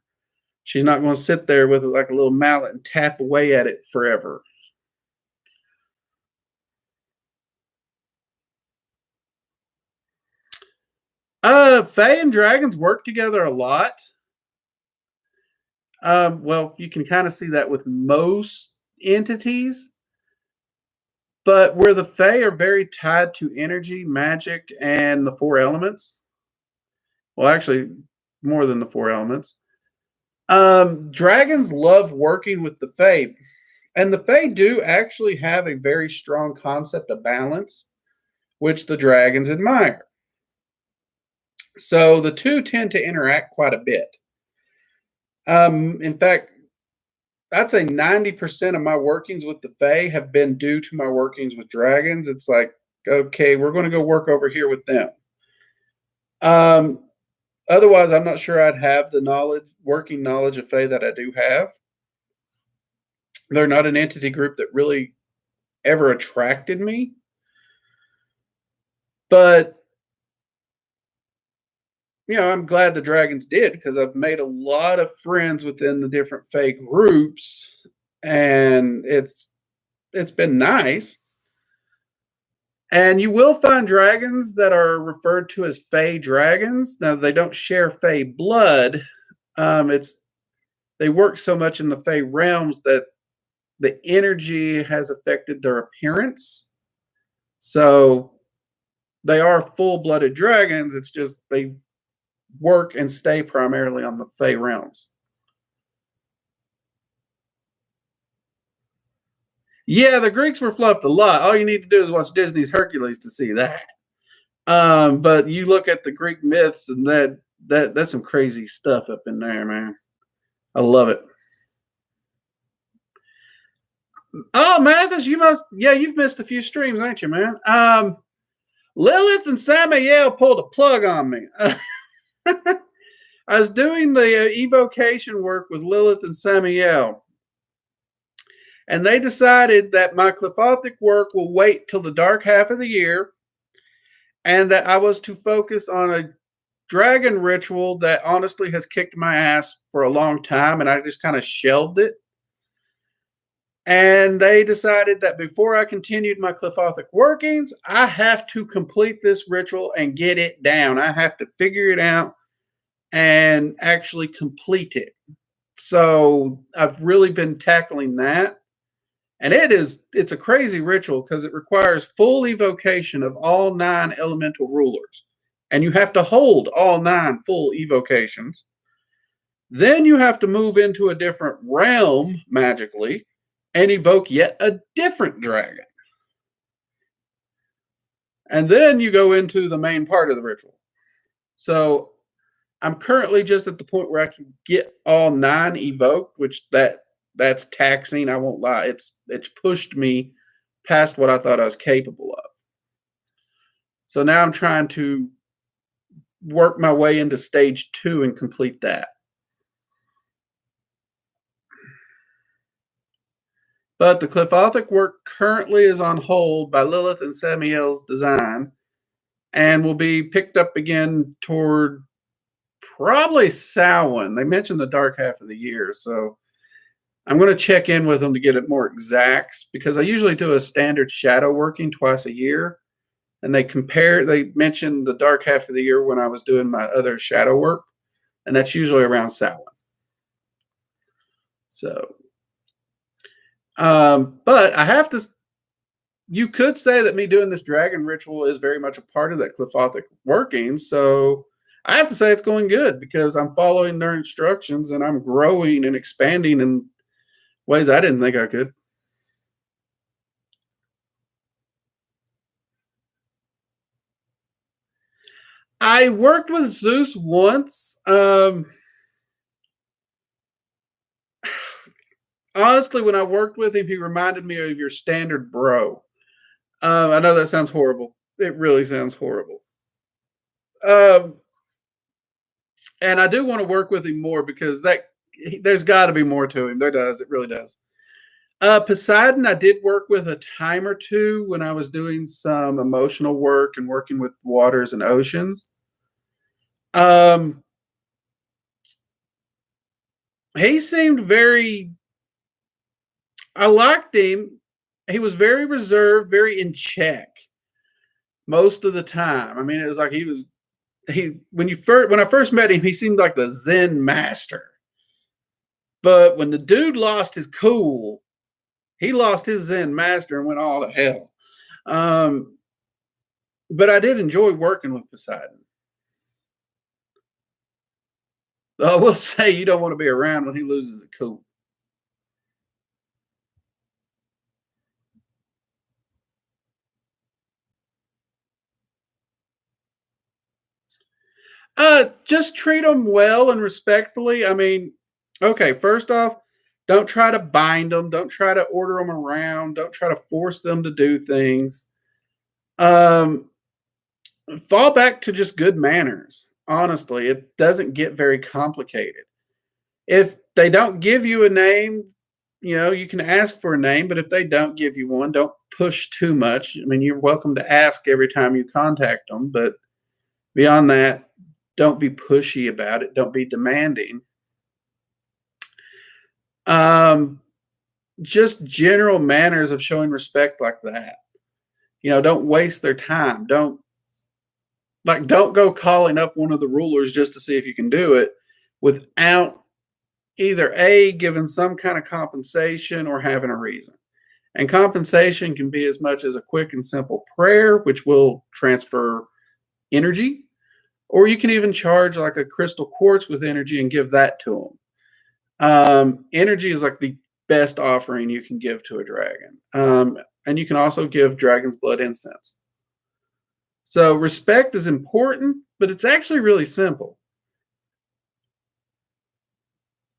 She's not going to sit there with like a little mallet and tap away at it forever. Fae and dragons work together a lot. Well, you can kind of see that with most entities, but where the Fae are very tied to energy, magic, and the four elements. Well, actually, more than the four elements. Dragons love working with the Fae, and the Fae do actually have a very strong concept of balance, which the dragons admire. So the two tend to interact quite a bit. In fact, I'd say 90% of my workings with the Fae have been due to my workings with dragons. It's like, okay, we're going to go work over here with them. Otherwise, I'm not sure I'd have the working knowledge of Fae that I do have. They're not an entity group that really ever attracted me. But I'm glad the dragons did, because I've made a lot of friends within the different Fae groups, and it's been nice. And you will find dragons that are referred to as Fae dragons. Now, they don't share Fae blood. They work so much in the Fae realms that the energy has affected their appearance. So they are full-blooded dragons. It's just they work and stay primarily on the Fae realms. Yeah, the Greeks were fluffed a lot. All you need to do is watch Disney's Hercules to see that. But you look at the Greek myths, and that's some crazy stuff up in there, man. I love it. Oh, Mathis, you've missed a few streams, ain't you, man? Lilith and Samael pulled a plug on me. I was doing the evocation work with Lilith and Samael, and they decided that my qliphothic work will wait till the dark half of the year, and that I was to focus on a dragon ritual that honestly has kicked my ass for a long time, and I just kind of shelved it. And they decided that before I continued my qliphothic workings, I have to complete this ritual and get it down. I have to figure it out and actually complete it. So I've really been tackling that. And it's a crazy ritual because it requires full evocation of all 9 elemental rulers. And you have to hold all 9 full evocations. Then you have to move into a different realm magically and evoke yet a different dragon. And then you go into the main part of the ritual. So I'm currently just at the point where I can get all 9 evoked, which that's taxing. I won't lie. It's pushed me past what I thought I was capable of. So now I'm trying to work my way into stage 2 and complete that. But the qliphothic work currently is on hold by Lilith and Samael's design, and will be picked up again toward Probably Samhain. They mentioned the dark half of the year, so I'm going to check in with them to get it more exacts because I usually do a standard shadow working twice a year, and they mentioned the dark half of the year when I was doing my other shadow work, and that's usually around Samhain. So, but I have to. You could say that me doing this dragon ritual is very much a part of that Clifothic working. So I have to say it's going good because I'm following their instructions and I'm growing and expanding in ways I didn't think I could. I worked with Zeus once. Honestly, when I worked with him, he reminded me of your standard bro. I know that sounds horrible. It really sounds horrible. Um, and I do want to work with him more because there's got to be more to him. There does. It really does. Poseidon, I did work with a time or two when I was doing some emotional work and working with waters and oceans. Um, he seemed very. I liked him. He was very reserved, very in check most of the time. I mean, it was like he when I first met him, he seemed like the Zen master. But when the dude lost his cool, he lost his Zen master and went all to hell. Um, but I did enjoy working with Poseidon. I will say you don't want to be around when he loses the cool. Just treat them well and respectfully. I mean, okay, first off, don't try to bind them. Don't try to order them around. Don't try to force them to do things. Um, Fall back to just good manners. Honestly, it doesn't get very complicated. If they don't give you a name, you can ask for a name, but if they don't give you one, don't push too much. I mean, you're welcome to ask every time you contact them, but beyond that, don't be pushy about it. Don't be demanding. Um, just general manners of showing respect like that. Don't waste their time. Don't go calling up one of the rulers just to see if you can do it without either A, given some kind of compensation or having a reason. And compensation can be as much as a quick and simple prayer, which will transfer energy, or you can even charge like a crystal quartz with energy and give that to them. Energy is like the best offering you can give to a dragon. And you can also give dragon's blood incense. So respect is important, but it's actually really simple.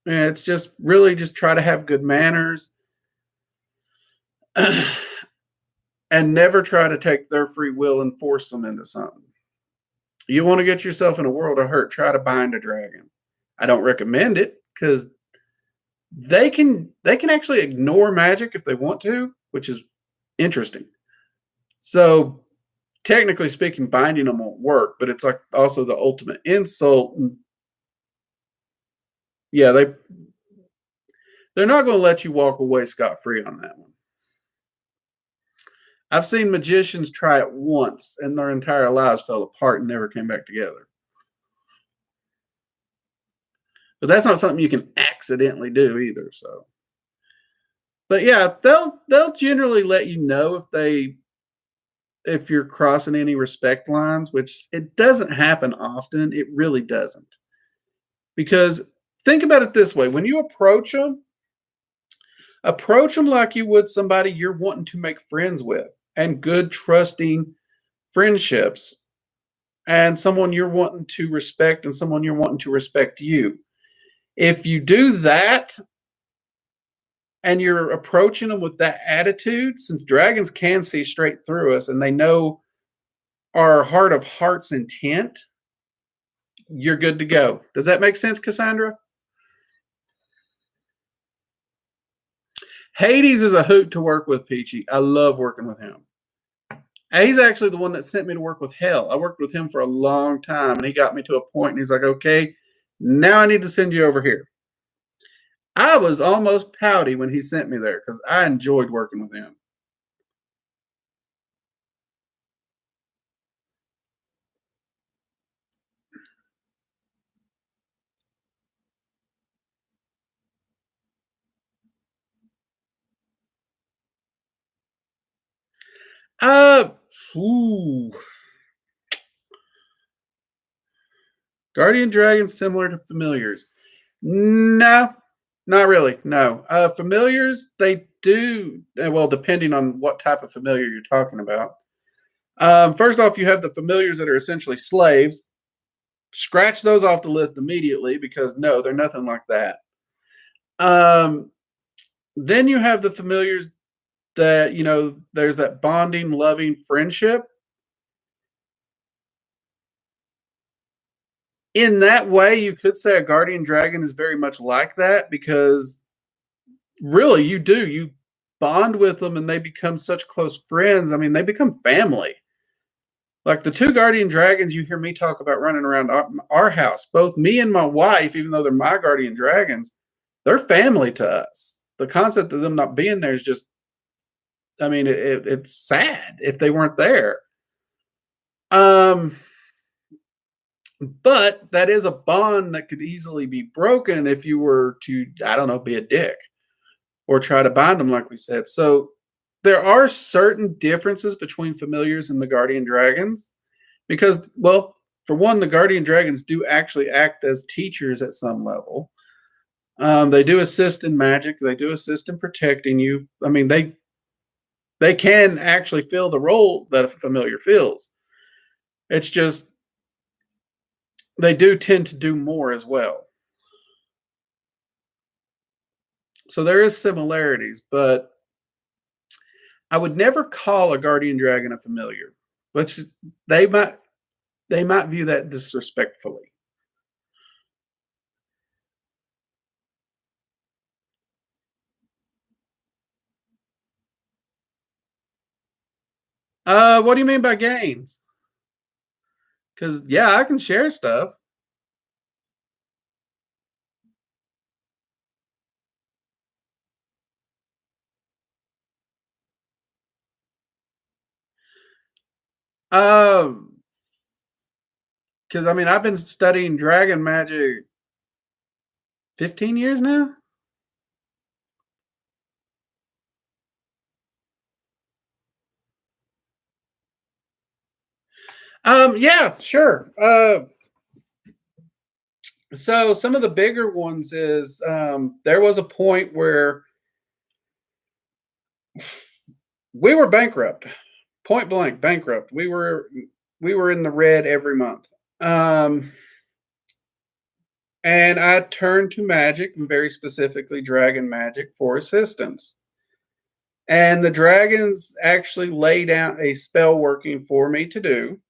And it's just really just try to have good manners and never try to take their free will and force them into something. You want to get yourself in a world of hurt, try to bind a dragon. I don't recommend it because they can actually ignore magic if they want to, which is interesting. So technically speaking, binding them won't work, but it's like also the ultimate insult. And yeah, they're not going to let you walk away scot free on that one. I've seen magicians try it once and their entire lives fell apart and never came back together. But that's not something you can accidentally do either. So, but yeah, they'll generally let you know if you're crossing any respect lines, which it doesn't happen often. It really doesn't. Because think about it this way: when you approach them like you would somebody you're wanting to make friends with, and good, trusting friendships, and someone you're wanting to respect, and someone you're wanting to respect you. If you do that and you're approaching them with that attitude, since dragons can see straight through us and they know our heart of heart's intent, you're good to go. Does that make sense, Cassandra? Hades is a hoot to work with, Peachy. I love working with him. He's actually the one that sent me to work with Hell. I worked with him for a long time, and he got me to a point, and he's like, okay, Now I need to send you over here. I was almost pouty when he sent me there because I enjoyed working with him. Uh, ooh, Guardian dragons similar to familiars. No, not really. No. Familiars, they do, well, depending on what type of familiar you're talking about. First off, you have the familiars that are essentially slaves. Scratch those off the list immediately because no, they're nothing like that. Um, then you have the familiars that, there's that bonding, loving friendship. In that way, you could say a guardian dragon is very much like that because really you do. You bond with them and they become such close friends. I mean, they become family. Like the two guardian dragons you hear me talk about running around our house, both me and my wife, even though they're my guardian dragons, they're family to us. The concept of them not being there is just, I mean, it's sad if they weren't there. Um, but that is a bond that could easily be broken if you were to, I don't know, be a dick or try to bind them, like we said. So there are certain differences between familiars and the guardian dragons because, well, for one, the guardian dragons do actually act as teachers at some level. They do assist in magic. They do assist in protecting you. I mean, they can actually fill the role that a familiar fills. It's just they do tend to do more as well. So there is similarities, but I would never call a guardian dragon a familiar. Which they might they might view that disrespectfully. What do you mean by gains? Because yeah, I can share stuff. Um, because I mean, I've been studying dragon magic 15 years now. Yeah, sure. So some of the bigger ones is there was a point where we were bankrupt, point blank bankrupt. We were in the red every month. Um, and I turned to magic and very specifically dragon magic for assistance. And the dragons actually laid out a spell working for me to do,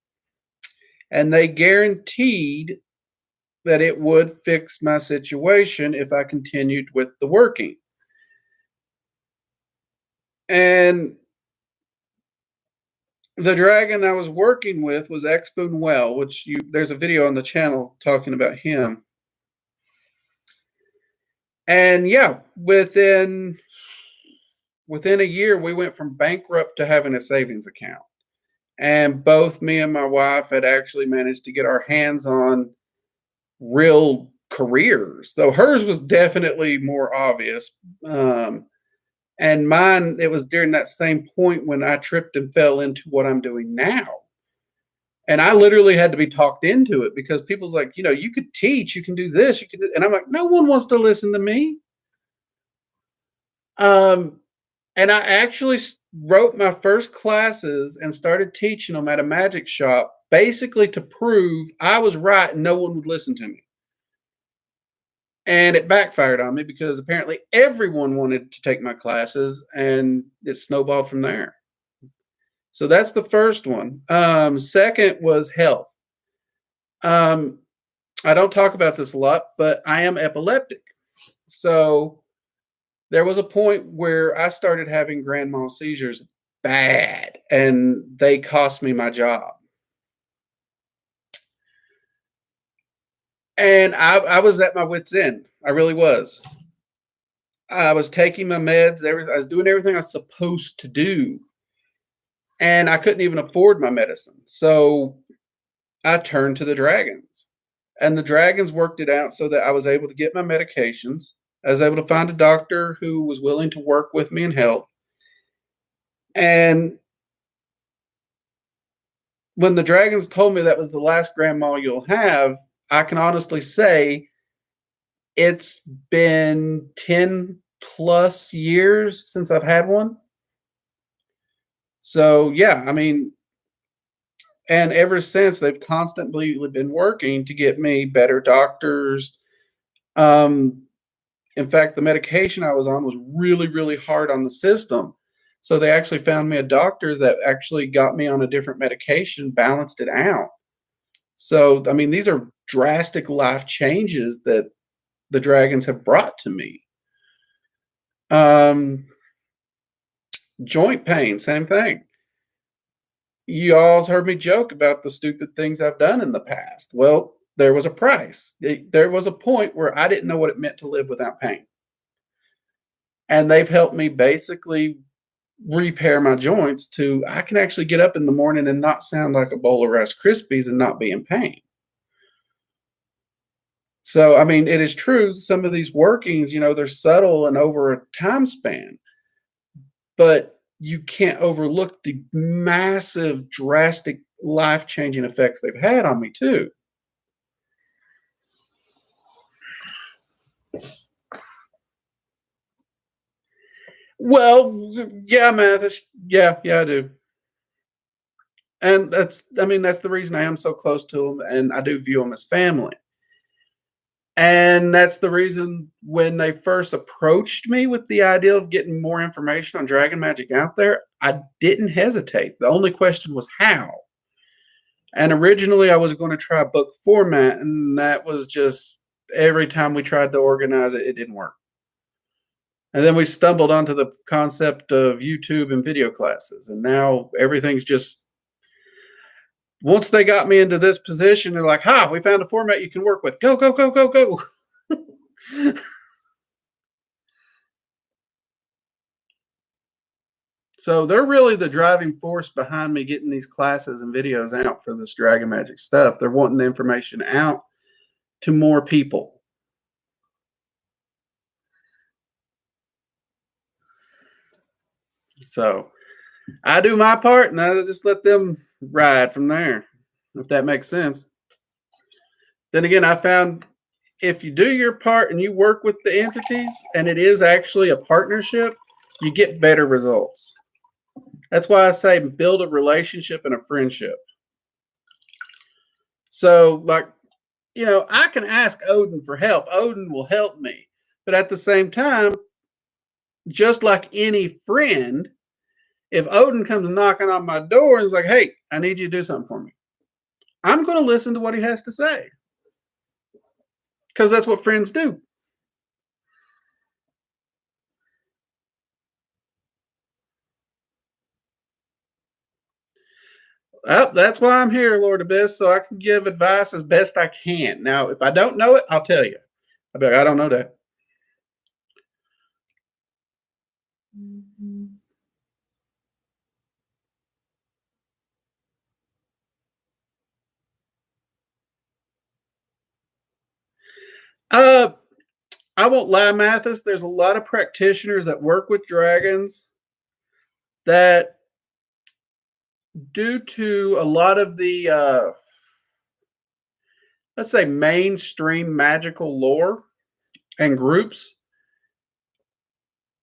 and they guaranteed that it would fix my situation if I continued with the working. And the dragon I was working with was Expoon Well, which there's a video on the channel talking about him. And yeah, within a year we went from bankrupt to having a savings account. And both me and my wife had actually managed to get our hands on real careers, though hers was definitely more obvious. And mine, it was during that same point when I tripped and fell into what I'm doing now. And I literally had to be talked into it because people's like, you could teach, you can do this, you can do, and I'm like, no one wants to listen to me. Um, and I actually wrote my first classes and started teaching them at a magic shop, basically to prove I was right and no one would listen to me. And it backfired on me because apparently everyone wanted to take my classes and it snowballed from there. So that's the first one. Second was health. Um, I don't talk about this a lot, but I am epileptic. So there was a point where I started having grand mal seizures bad, and they cost me my job. And I was at my wit's end. I really was. I was taking my meds. I was doing everything I was supposed to do, and I couldn't even afford my medicine. So I turned to the dragons, and the dragons worked it out so that I was able to get my medications. I was able to find a doctor who was willing to work with me and help. And when the dragons told me that was the last grand mal you'll have, I can honestly say it's been 10 plus years since I've had one. So, yeah, I mean, and ever since they've constantly been working to get me better doctors. Um, in fact, the medication I was on was really, really hard on the system. So they actually found me a doctor that actually got me on a different medication, balanced it out. So, I mean, these are drastic life changes that the dragons have brought to me. Um, Joint pain, same thing. You all heard me joke about the stupid things I've done in the past. Well, there was a price. There was a point where I didn't know what it meant to live without pain. And they've helped me basically repair my joints to I can actually get up in the morning and not sound like a bowl of Rice Krispies and not be in pain. So, I mean, it is true. Some of these workings, they're subtle and over a time span, but you can't overlook the massive, drastic, life changing effects they've had on me, too. Well, yeah, Mathis. Yeah, I do. And that's the reason I am so close to them and I do view them as family. And that's the reason when they first approached me with the idea of getting more information on dragon magic out there, I didn't hesitate. The only question was how. And originally, I was going to try book format, and that was just every time we tried to organize it, it didn't work. And then we stumbled onto the concept of YouTube and video classes, and now everything's just once they got me into this position, they're like, "Ha, we found a format you can work with. Go, go, go, go, go." So they're really the driving force behind me getting these classes and videos out for this dragon magic stuff. They're wanting the information out to more people. So I do my part and I just let them ride from there, if that makes sense. Then again, I found if you do your part and you work with the entities and it is actually a partnership, you get better results. That's why I say build a relationship and a friendship. So, like, I can ask Odin for help. Odin will help me. But at the same time, just like any friend, if Odin comes knocking on my door and is like, hey, I need you to do something for me, I'm going to listen to what he has to say because that's what friends do. Well, that's why I'm here, Lord Abyss, so I can give advice as best I can. Now, if I don't know it, I'll tell you. I'll be like, I don't know that. Uh, I won't lie, Mathis. There's a lot of practitioners that work with dragons that, due to a lot of the, let's say, mainstream magical lore and groups,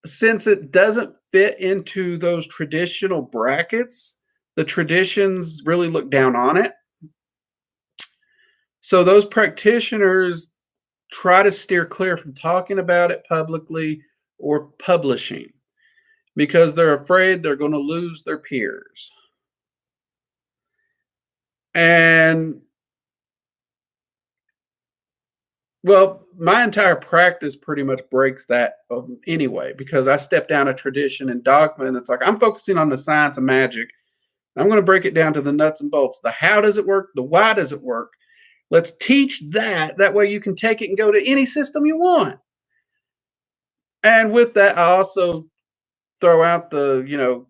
since it doesn't fit into those traditional brackets, the traditions really look down on it. So those practitioners try to steer clear from talking about it publicly or publishing because they're afraid they're going to lose their peers. And well, my entire practice pretty much breaks that anyway, because I step down a tradition in Dogma and it's like I'm focusing on the science of magic. I'm going to break it down to the nuts and bolts. The how does it work? The why does it work? Let's teach that. That way you can take it and go to any system you want. And with that, I also throw out the,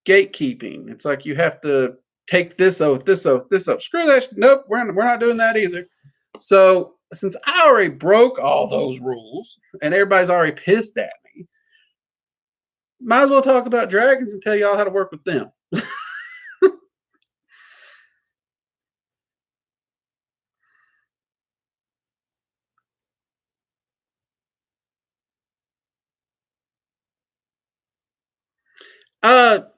gatekeeping. It's like you have to take this oath, this oath, this oath. Screw that. Nope, we're not doing that either. So since I already broke all those rules and everybody's already pissed at me, might as well talk about dragons and tell y'all how to work with them.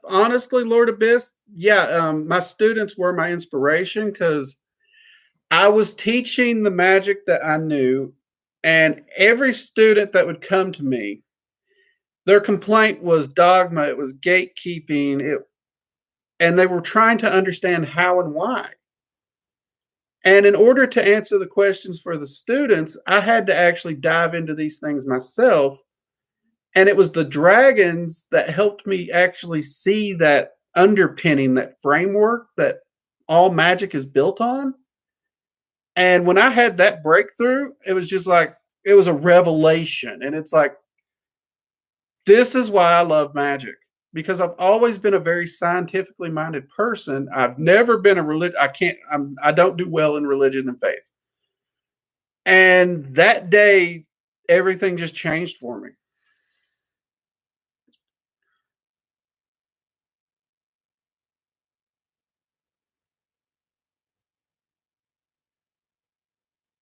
Honestly, Lord Abyss, yeah, my students were my inspiration because I was teaching the magic that I knew, and every student that would come to me, their complaint was dogma, it was gatekeeping, and they were trying to understand how and why. And in order to answer the questions for the students, I had to actually dive into these things myself. And it was the dragons that helped me actually see that underpinning, that framework that all magic is built on. And when I had that breakthrough, it was just like, it was a revelation. And it's like, this is why I love magic because I've always been a very scientifically minded person. I've never been a religion. I don't do well in religion and faith. And that day, everything just changed for me.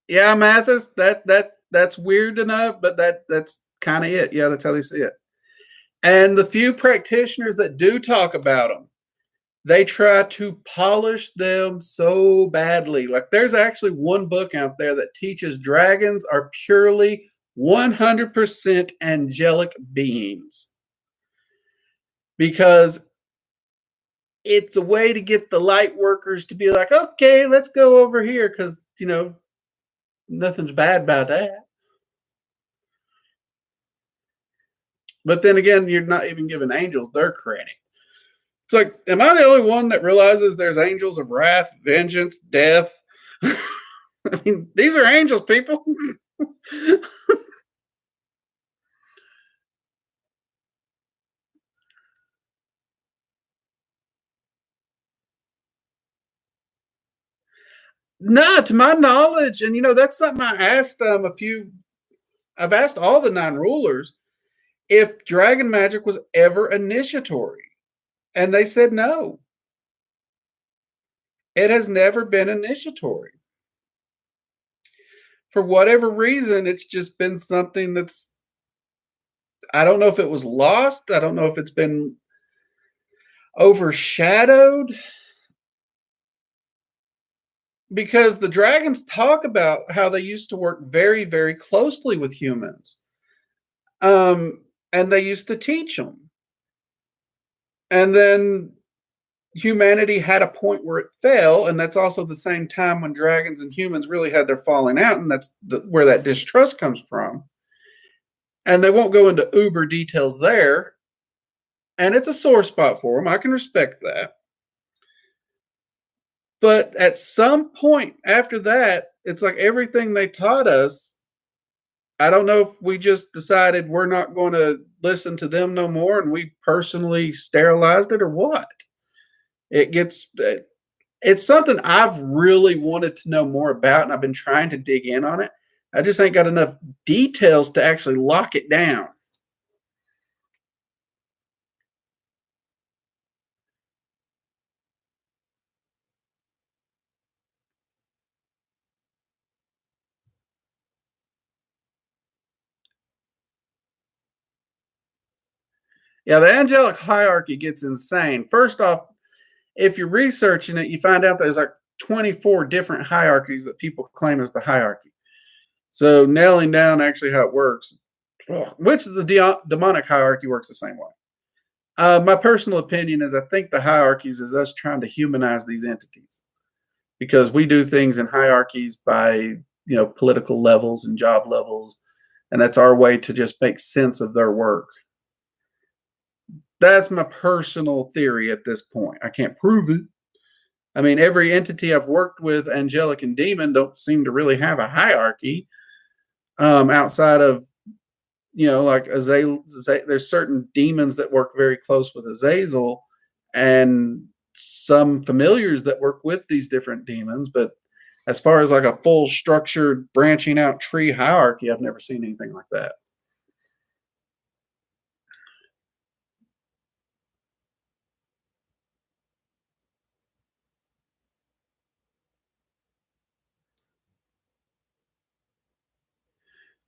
Yeah, Mathis, that's weird enough, but that's kind of it. Yeah, that's how they see it. And the few practitioners that do talk about them, they try to polish them so badly. Like there's actually one book out there that teaches dragons are purely 100% angelic beings because it's a way to get the light workers to be like, okay, let's go over here because, nothing's bad about that. But then again, you're not even giving angels their credit. It's like, am I the only one that realizes there's angels of wrath, vengeance, death? I mean, these are angels, people. No, to my knowledge, and that's something I asked a few. I've asked all the nine rulers if dragon magic was ever initiatory, and they said no. It has never been initiatory. For whatever reason, it's just been something that's, I don't know if it was lost. I don't know if it's been overshadowed because the dragons talk about how they used to work very, very closely with humans. And they used to teach them. And then humanity had a point where it fell, and that's also the same time when dragons and humans really had their falling out, and that's where that distrust comes from. And they won't go into uber details there, and it's a sore spot for them. I can respect that. But at some point after that, it's like everything they taught us. I don't know if we just decided we're not going to listen to them no more and we personally sterilized it or what. It gets it's something I've really wanted to know more about and I've been trying to dig in on it. I just ain't got enough details to actually lock it down. Yeah, the angelic hierarchy gets insane. First off, if you're researching it, you find out there's like 24 different hierarchies that people claim as the hierarchy. So nailing down actually how it works, which the demonic hierarchy works the same way. My personal opinion is I think the hierarchies is us trying to humanize these entities because we do things in hierarchies by political levels and job levels, and that's our way to just make sense of their work. That's my personal theory at this point. I can't prove it. I mean, every entity I've worked with, angelic and demon, don't seem to really have a hierarchy outside of, like Azazel. There's certain demons that work very close with Azazel, and some familiars that work with these different demons. But as far as like a full structured branching out tree hierarchy, I've never seen anything like that.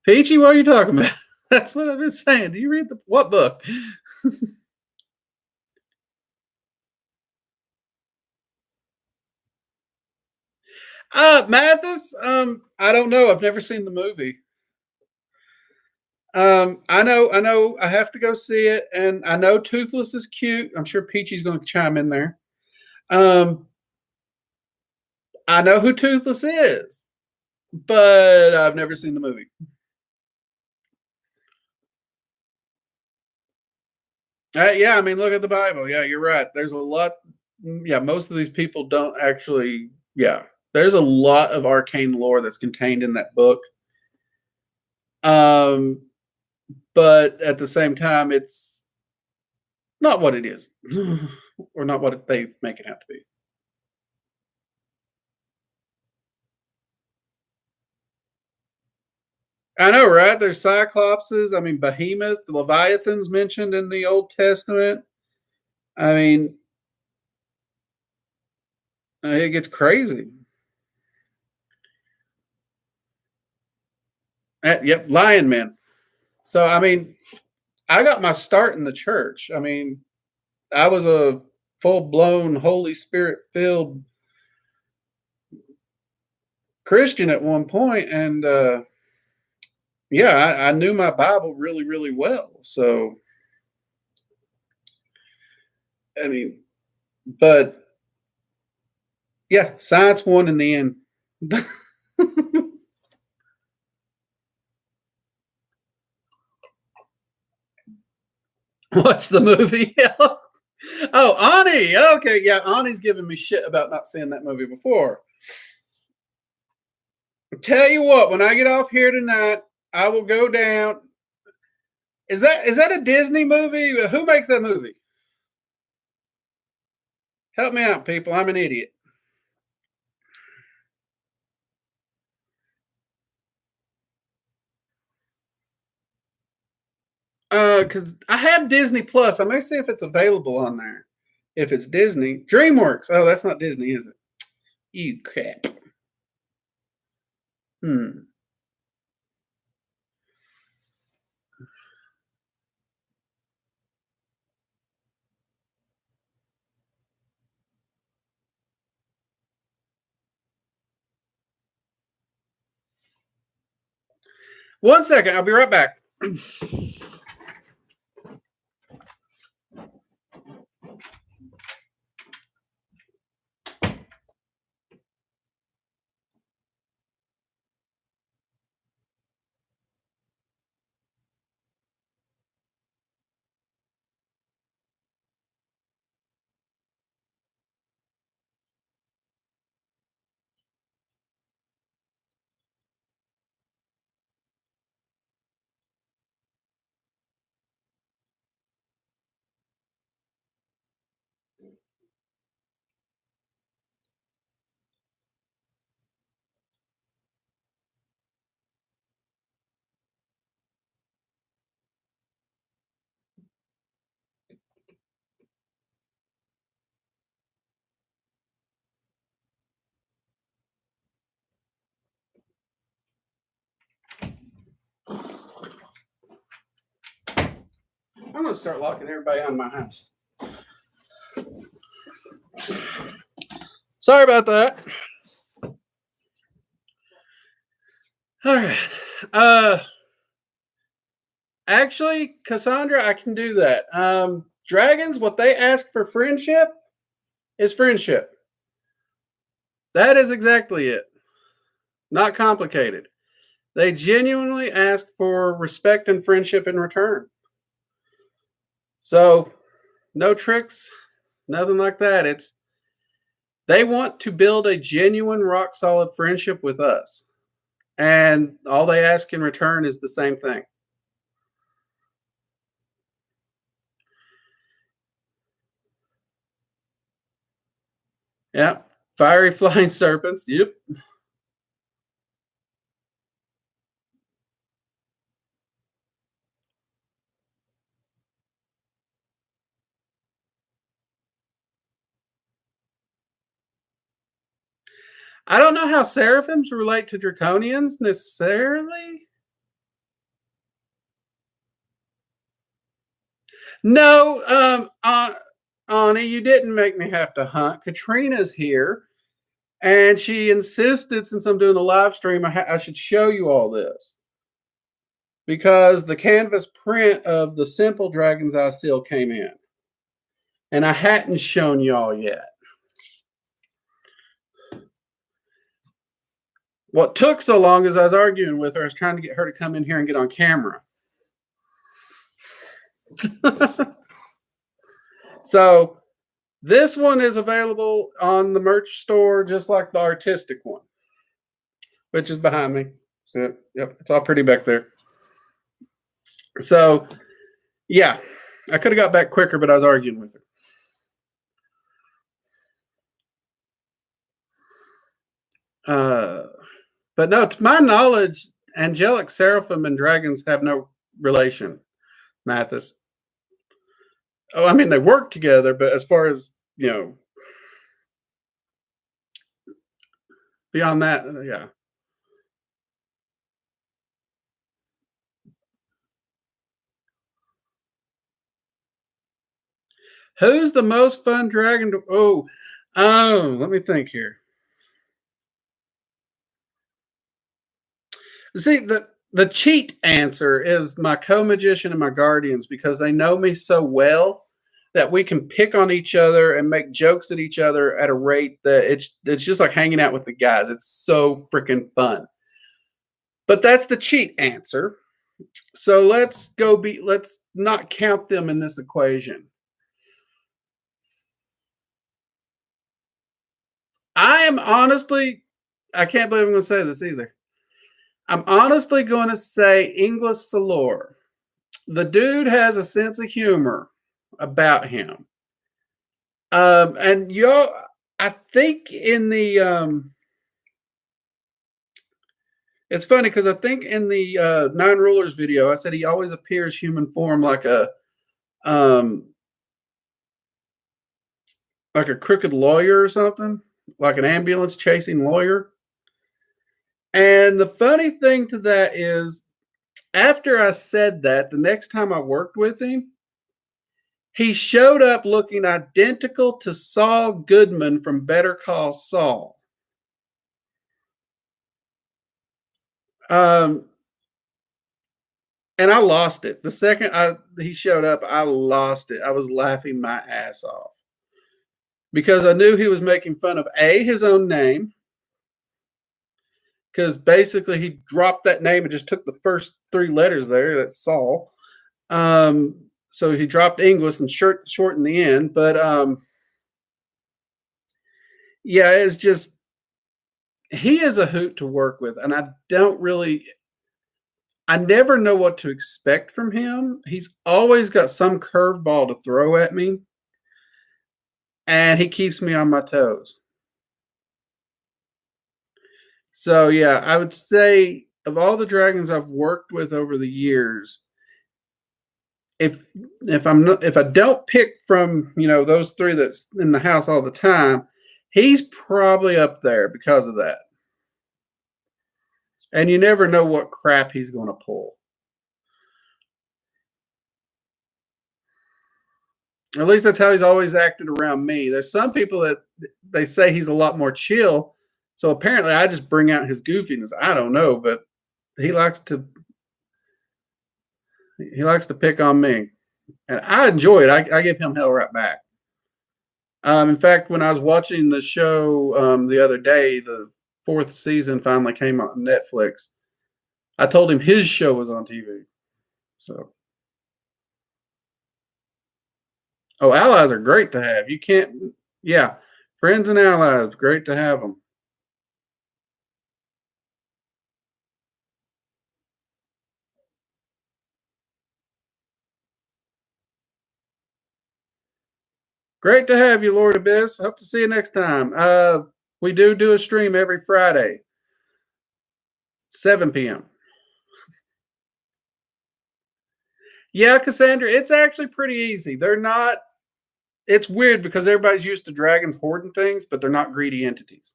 Peachy, what are you talking about? That's what I've been saying. Do you read what book? Mathis. I don't know. I've never seen the movie. I know. I have to go see it, and I know Toothless is cute. I'm sure Peachy's going to chime in there. Um, I know who Toothless is, but I've never seen the movie. Yeah, I mean, look at the Bible. Yeah, you're right. There's a lot. Yeah, most of these people don't actually. Yeah, there's a lot of arcane lore that's contained in that book. Um, but at the same time, it's not what it is, or not what they make it out to be. I know, right? There's cyclopses. I mean, behemoth, the leviathans mentioned in the Old Testament. I mean, it gets crazy. Yep, lion men. So, I mean, I got my start in the church. I mean, I was a full blown Holy Spirit filled Christian at one point, and yeah, I knew my Bible really, really well. So, I mean, but yeah, science won in the end. Watch the movie. Oh, Ani. Okay, yeah, Ani's giving me shit about not seeing that movie before. Tell you what, when I get off here tonight, I will go down. Is that a Disney movie? Who makes that movie? Help me out, people. I'm an idiot. Cause I have Disney Plus. I may see if it's available on there. If it's Disney, DreamWorks. Oh, that's not Disney, is it? You crap. Hmm. 1 second. I'll be right back. 'm gonna start locking everybody out of my house. Sorry about that. All right. Uh, Actually, Cassandra, I can do that. Dragons, what they ask for friendship is friendship. That is exactly it. Not complicated. They genuinely ask for respect and friendship in return. So, no tricks, nothing like that. They want to build a genuine, rock solid friendship with us. And all they ask in return is the same thing. Yeah. Fiery flying serpents. Yep. I don't know how seraphims relate to draconians necessarily. No, Ani, you didn't make me have to hunt. Katrina's here, and she insisted, since I'm doing a live stream, I should show you all this because the canvas print of the simple Dragon's Eye seal came in, and I hadn't shown y'all yet. What took so long is I was arguing with her. I was trying to get her to come in here and get on camera. So this one is available on the merch store, just like the artistic one, which is behind me. So, yep, it's all pretty back there. So, yeah, I could have got back quicker, but I was arguing with her. But no, to my knowledge, angelic seraphim and dragons have no relation, Mathis. Oh, I mean, they work together, but as far as, beyond that, yeah. Who's the most fun dragon to, let me think here. See, the cheat answer is my co-magician and my guardians, because they know me so well that we can pick on each other and make jokes at each other at a rate that it's just like hanging out with the guys. It's so freaking fun. But that's the cheat answer. So let's not count them in this equation. I can't believe I'm going to say this either. I'm honestly going to say English Salor. The dude has a sense of humor about him. And I think in the, it's funny because I think in the Nine Rulers video, I said he always appears human form like a crooked lawyer or something, like an ambulance chasing lawyer. And the funny thing to that is, after I said that, the next time I worked with him, he showed up looking identical to Saul Goodman from Better Call Saul. And I lost it. The second he showed up, I lost it. I was laughing my ass off because I knew he was making fun of his own name, because basically he dropped that name and just took the first three letters there. That's Saul. So he dropped English and shortened the end. But yeah, it's just, he is a hoot to work with, and I never know what to expect from him. He's always got some curveball to throw at me, and he keeps me on my toes. So yeah, I would say of all the dragons I've worked with over the years, if I don't pick from those three that's in the house all the time, he's probably up there because of that. And you never know what crap he's going to pull. At least that's how he's always acted around me. There's some people that they say he's a lot more chill. So apparently I just bring out his goofiness. I don't know, but he likes to pick on me. And I enjoy it. I give him hell right back. In fact, when I was watching the show the other day, the fourth season finally came on Netflix. I told him his show was on TV. So, allies are great to have. You can't, yeah. Friends and allies, great to have them. Great to have you, Lord Abyss. Hope to see you next time. We do a stream every Friday, 7 p.m. Yeah, Cassandra, it's actually pretty easy. They're not. It's weird because everybody's used to dragons hoarding things, but they're not greedy entities.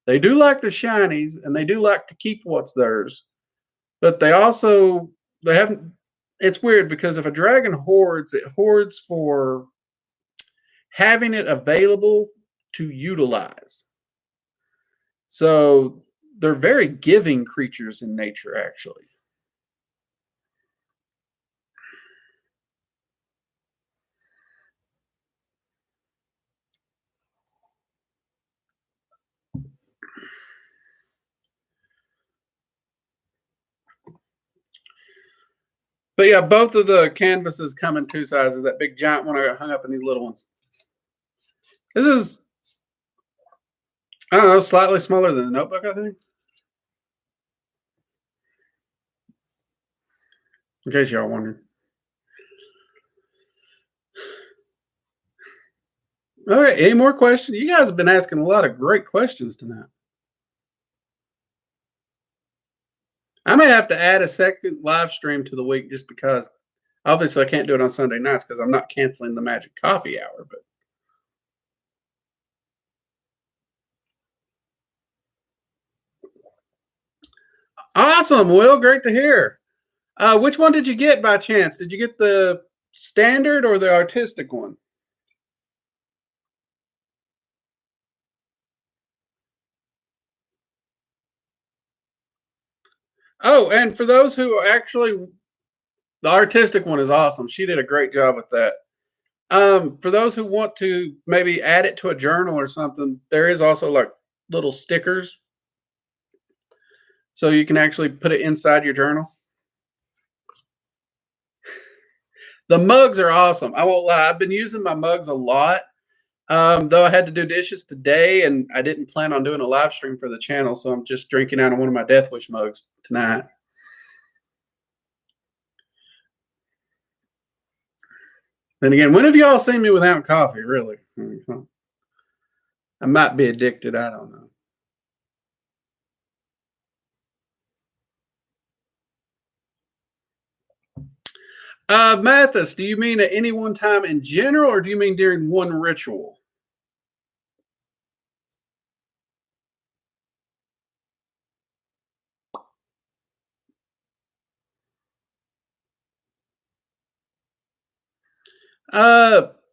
They do like the shinies, and they do like to keep what's theirs, but they haven't. It's weird because if a dragon hoards, it hoards for having it available to utilize. So they're very giving creatures in nature, actually. But yeah, both of the canvases come in two sizes. That big giant one I got hung up in these little ones. This is, I don't know, slightly smaller than the notebook, I think. In case y'all wondering. All right, any more questions? You guys have been asking a lot of great questions tonight. I may have to add a second live stream to the week just because obviously I can't do it on Sunday nights because I'm not canceling the Magic Coffee Hour. But awesome, Will. Great to hear. Which one did you get by chance? Did you get the standard or the artistic one? Oh, and for those who actually, the artistic one is awesome. She did a great job with that. For those who want to maybe add it to a journal or something, there is also like little stickers, so you can actually put it inside your journal. The mugs are awesome. I won't lie. I've been using my mugs a lot. Though I had to do dishes today, and I didn't plan on doing a live stream for the channel, so I'm just drinking out of one of my Death Wish mugs tonight. And again, when have y'all seen me without coffee? Really? I might be addicted. I don't know. Mathis, do you mean at any one time in general, or do you mean during one ritual?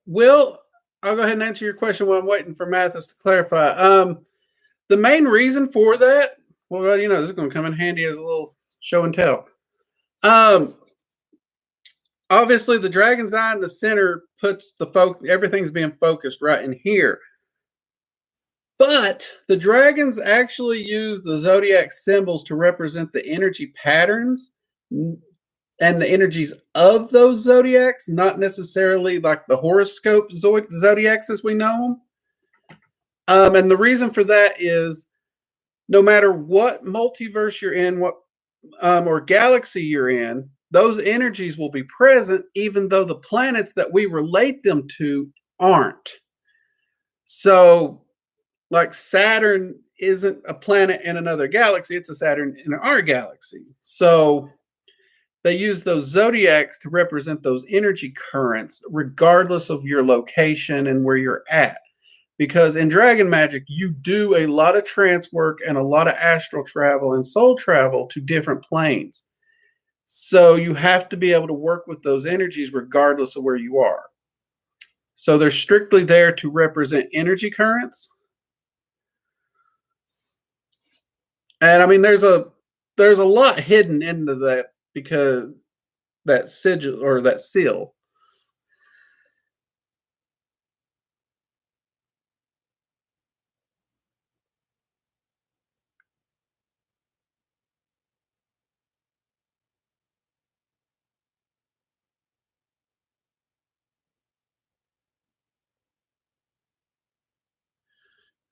Will, I'll go ahead and answer your question while I'm waiting for Mathis to clarify. The main reason for that, well, you know, this is going to come in handy as a little show and tell. Obviously, the dragon's eye in the center puts everything's being focused right in here. But the dragons actually use the zodiac symbols to represent the energy patterns and the energies of those zodiacs, not necessarily like the horoscope zodiacs as we know them. And the reason for that is no matter what multiverse you're in, what or galaxy you're in, those energies will be present even though the planets that we relate them to aren't. So, like Saturn isn't a planet in another galaxy, it's a Saturn in our galaxy. So, they use those zodiacs to represent those energy currents, regardless of your location and where you're at. Because in Dragon Magic, you do a lot of trance work and a lot of astral travel and soul travel to different planes. So you have to be able to work with those energies regardless of where you are. So they're strictly there to represent energy currents. And I mean, there's a lot hidden into that because that sigil or that seal.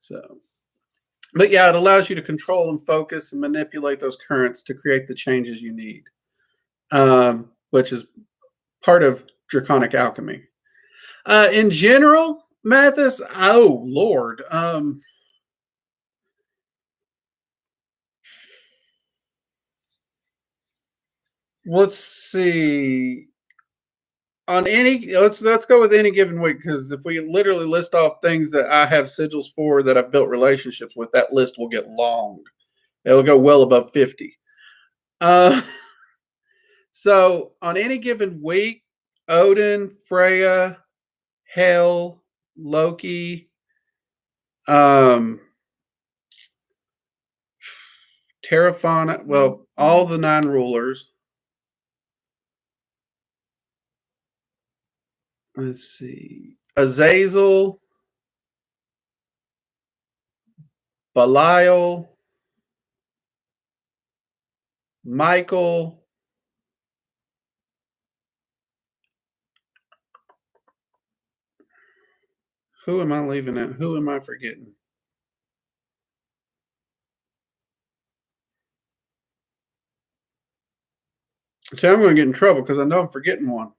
So, but yeah, it allows you to control and focus and manipulate those currents to create the changes you need, which is part of draconic alchemy. In general, Mathis, oh Lord, let's see. On any, let's go with any given week, because if we literally list off things that I have sigils for that I've built relationships with, that list will get long. It'll go well above 50. Uh, so on any given week, Odin, Freya, Hel, Loki, um, Terrafauna, well, all the 9 rulers. Let's see. Azazel, Belial, Michael. Who am I leaving out? Who am I forgetting? See, I'm going to get in trouble because I know I'm forgetting one.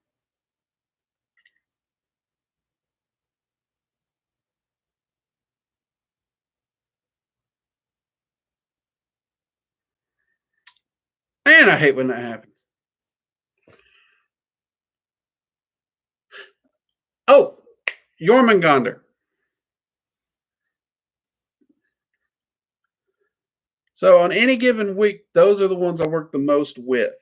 And I hate when that happens. Oh, Jormungandr. So on any given week, those are the ones I work the most with.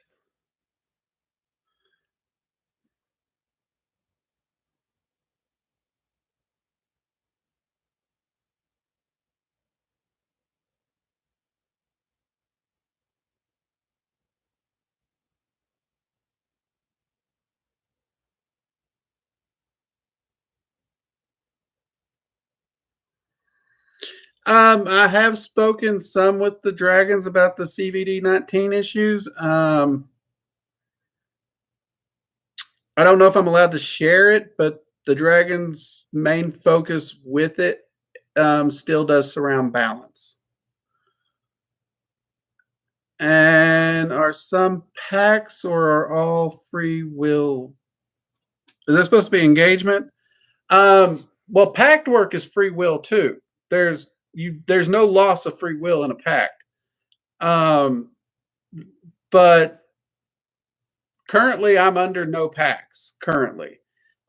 I have spoken some with the dragons about the CVD-19 issues. I don't know if I'm allowed to share it, but the dragon's main focus with it still does surround balance. And are some pacts or are all free will? Is that supposed to be engagement? Well, pact work is free will too. There's no loss of free will in a pact. But currently I'm under no pacts currently.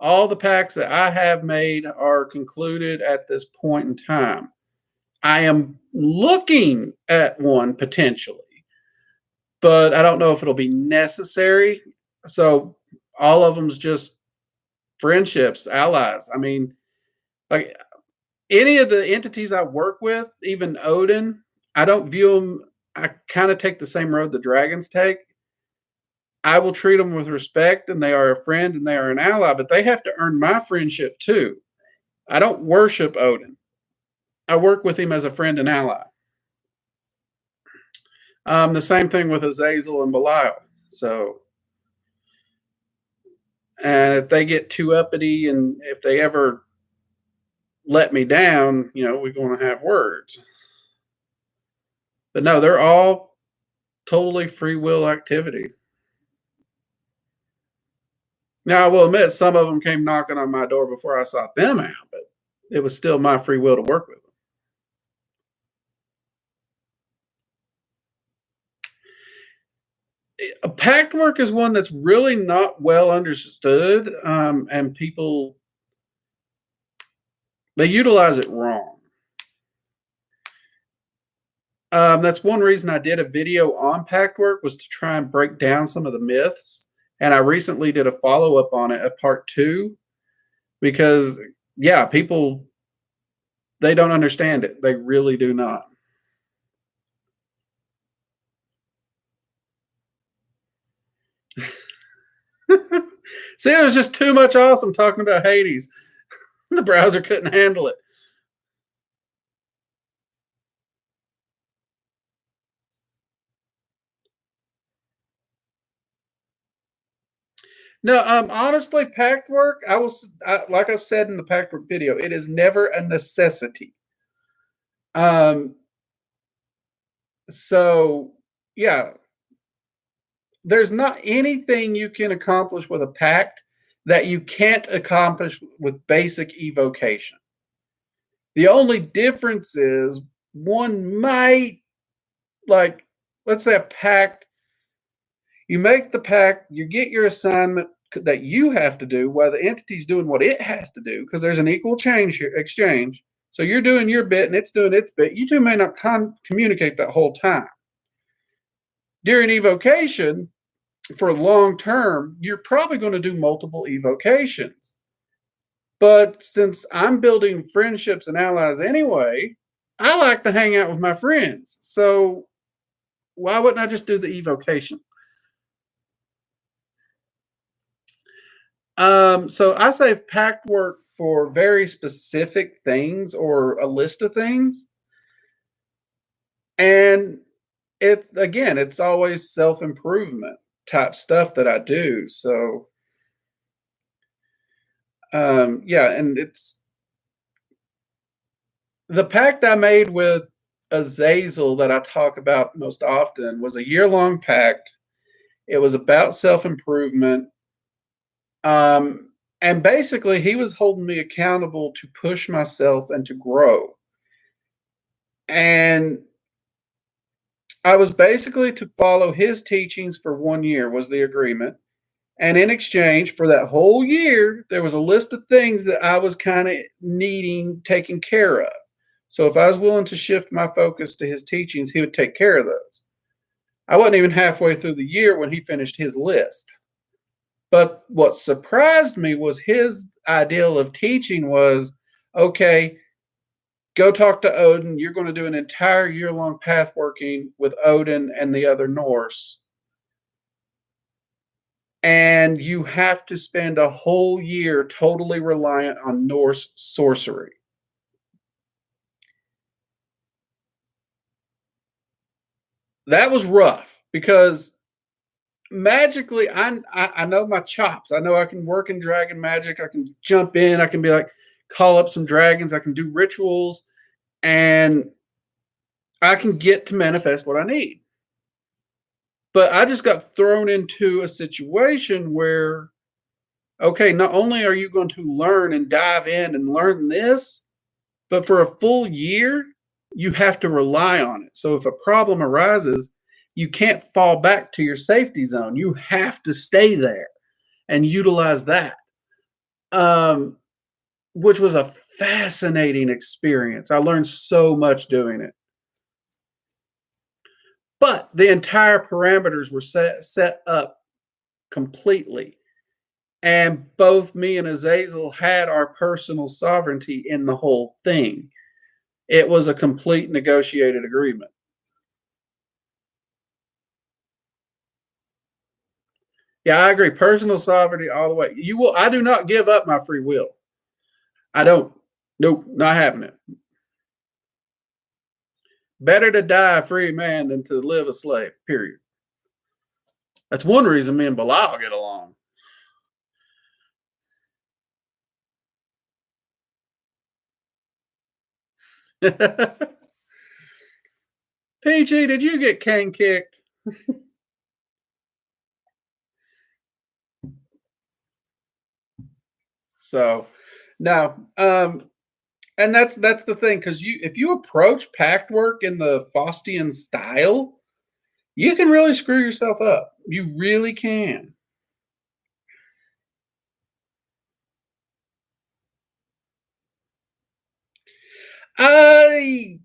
All the pacts that I have made are concluded at this point in time. I am looking at one potentially, but I don't know if it'll be necessary. So all of them's just friendships, allies. I mean, like any of the entities I work with, even Odin, I don't view them. I kind of take the same road the dragons take. I will treat them with respect, and they are a friend and they are an ally, but they have to earn my friendship too. I don't worship Odin. I work with him as a friend and ally. The same thing with Azazel and Belial. So, and if they get too uppity and if they ever let me down, we're going to have words. But no, they're all totally free will activities. Now, I will admit some of them came knocking on my door before I sought them out, but it was still my free will to work with them. Pact work is one that's really not well understood, and people they utilize it wrong. That's one reason I did a video on pact work was to try and break down some of the myths, and I recently did a follow up on it at part 2 because yeah, people they don't understand it. They really do not. See, it was just too much awesome talking about Hades. The browser couldn't handle it. No, honestly, pact work, like I've said in the pact work video, it is never a necessity. Um, so yeah, there's not anything you can accomplish with a pact that you can't accomplish with basic evocation. The only difference is one might, like, let's say a pact, you make the pact, you get your assignment that you have to do while the entity's doing what it has to do, because there's an equal exchange. So you're doing your bit and it's doing its bit. You two may not communicate that whole time. During evocation, for long term, you're probably going to do multiple evocations. But since I'm building friendships and allies anyway, I like to hang out with my friends. So why wouldn't I just do the evocation? So I save pact work for very specific things or a list of things. And it's always self-improvement type stuff that I do. So yeah, and it's the pact I made with Azazel that I talk about most often was a year-long pact. It was about self-improvement. And basically he was holding me accountable to push myself and to grow. And I was basically to follow his teachings for 1 year was the agreement. And in exchange for that whole year, there was a list of things that I was kind of needing taken care of. So if I was willing to shift my focus to his teachings, he would take care of those. I wasn't even halfway through the year when he finished his list. But what surprised me was his ideal of teaching was, okay, go talk to Odin. You're going to do an entire year-long path working with Odin and the other Norse. And you have to spend a whole year totally reliant on Norse sorcery. That was rough because magically, I know my chops. I know I can work in dragon magic. I can jump in. I can be like, call up some dragons. I can do rituals, and I can get to manifest what I need. But I just got thrown into a situation where, okay, not only are you going to learn and dive in and learn this, but for a full year, you have to rely on it. So if a problem arises, you can't fall back to your safety zone. You have to stay there and utilize that, um, which was a fascinating experience. I learned so much doing it. But the entire parameters were set up completely. And both me and Azazel had our personal sovereignty in the whole thing. It was a complete negotiated agreement. Yeah, I agree. Personal sovereignty all the way. You will. I do not give up my free will. I don't. Nope, not happening. Better to die a free man than to live a slave. Period. That's one reason me and Bilal get along. PG, did you get cane kicked? So, no. And that's the thing, because if you approach pact work in the Faustian style, you can really screw yourself up. You really can. I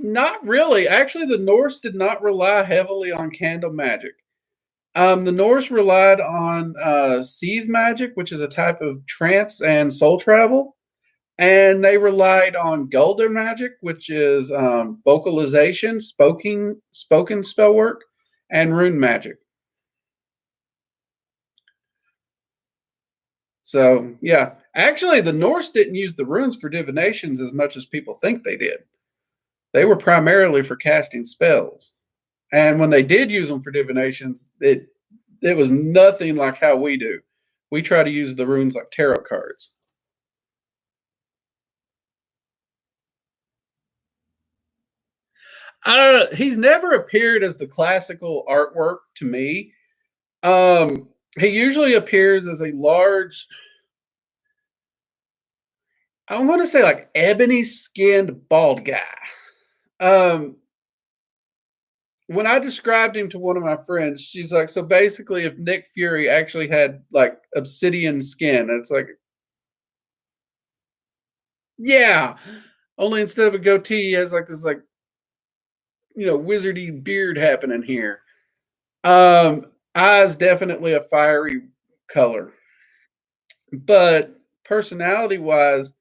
Not really. Actually, the Norse did not rely heavily on candle magic. The Norse relied on seethe magic, which is a type of trance and soul travel, and they relied on Gulder magic, which is vocalization, spoken spell work, and rune magic. So yeah, actually, the Norse didn't use the runes for divinations as much as people think they did. They were primarily for casting spells, and when they did use them for divinations, it was nothing like how we do. We try to use the runes like tarot cards. He's never appeared as the classical artwork to me. He usually appears as a large, I want to say like ebony skinned bald guy. Um, when I described him to one of my friends, she's like, so basically, if Nick Fury actually had like obsidian skin, it's like, yeah, only instead of a goatee, he has like this, like, wizardy beard happening here. Eyes definitely a fiery color, but personality wise,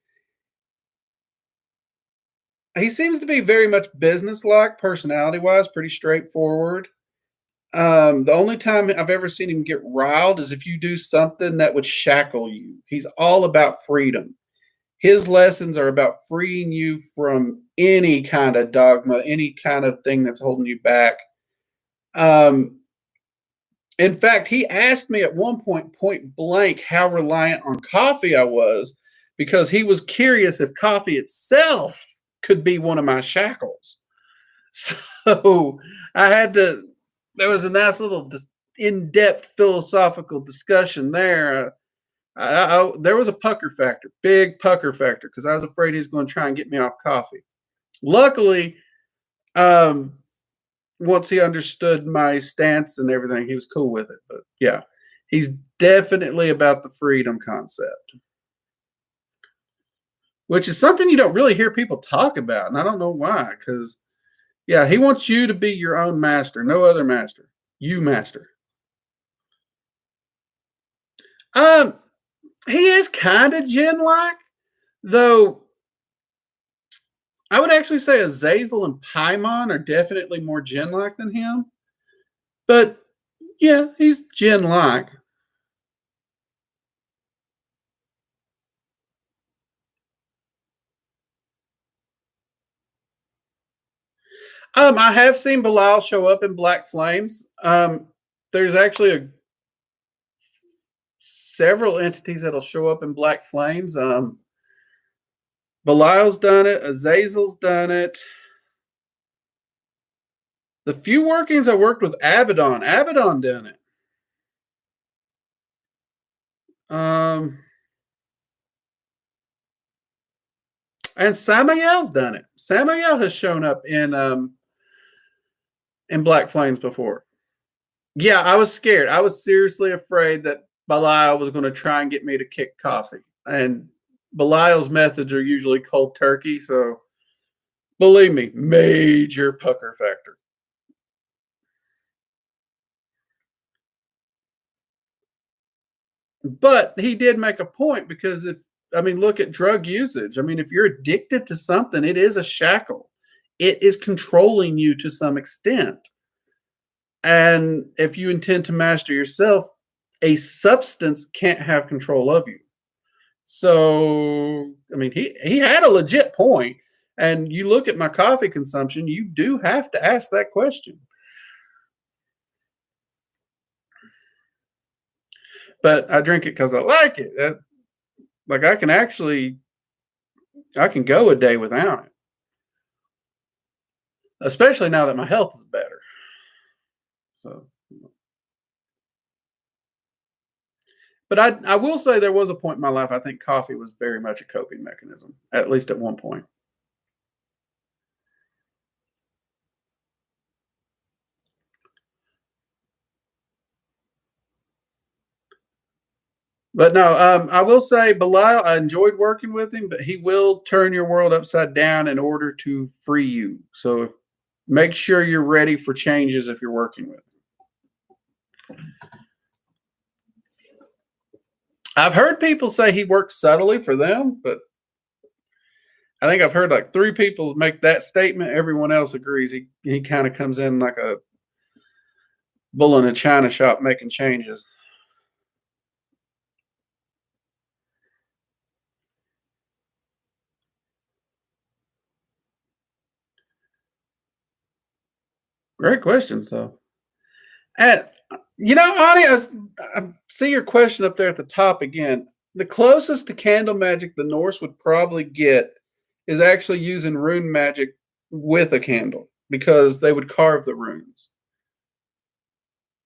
he seems to be very much business-like, personality-wise, pretty straightforward. The only time I've ever seen him get riled is if you do something that would shackle you. He's all about freedom. His lessons are about freeing you from any kind of dogma, any kind of thing that's holding you back. Um, in fact, he asked me at one point blank how reliant on coffee I was because he was curious if coffee itself could be one of my shackles. So I had to, there was a nice little in depth philosophical discussion there. There was a pucker factor, big pucker factor, because I was afraid he was going to try and get me off coffee. Luckily, um, once he understood my stance and everything, he was cool with it. But yeah, he's definitely about the freedom concept, which is something you don't really hear people talk about. And I don't know why, because yeah, he wants you to be your own master, no other master. You master. Um, he is kind of Jin like, though I would actually say Azazel and Paimon are definitely more Jin like than him. But yeah, he's Jin like. I have seen Belial show up in Black Flames. There's actually several entities that'll show up in Black Flames. Belial's done it. Azazel's done it. The few workings I worked with Abaddon done it. And Samael's done it. Samael has shown up in Black Flames before. Yeah, I was scared. I was seriously afraid that Belial was going to try and get me to kick coffee. And Belial's methods are usually cold turkey, so believe me, major pucker factor. But he did make a point because look at drug usage. I mean, if you're addicted to something, it is a shackle. It is controlling you to some extent. And if you intend to master yourself, a substance can't have control of you. So, I mean, he had a legit point. And you look at my coffee consumption, you do have to ask that question. But I drink it because I like it. Like I can go a day without it, especially now that my health is better. So, but I will say there was a point in my life I think coffee was very much a coping mechanism, at least at one point. But no, I will say Belial, I enjoyed working with him, but he will turn your world upside down in order to free you. So make sure you're ready for changes if you're working with him. I've heard people say he works subtly for them, but I think I've heard like three people make that statement. Everyone else agrees. He kind of comes in like a bull in a china shop making changes. Great questions, though. And Ani, I see your question up there at the top again. The closest to candle magic the Norse would probably get is actually using rune magic with a candle. because they would carve the runes.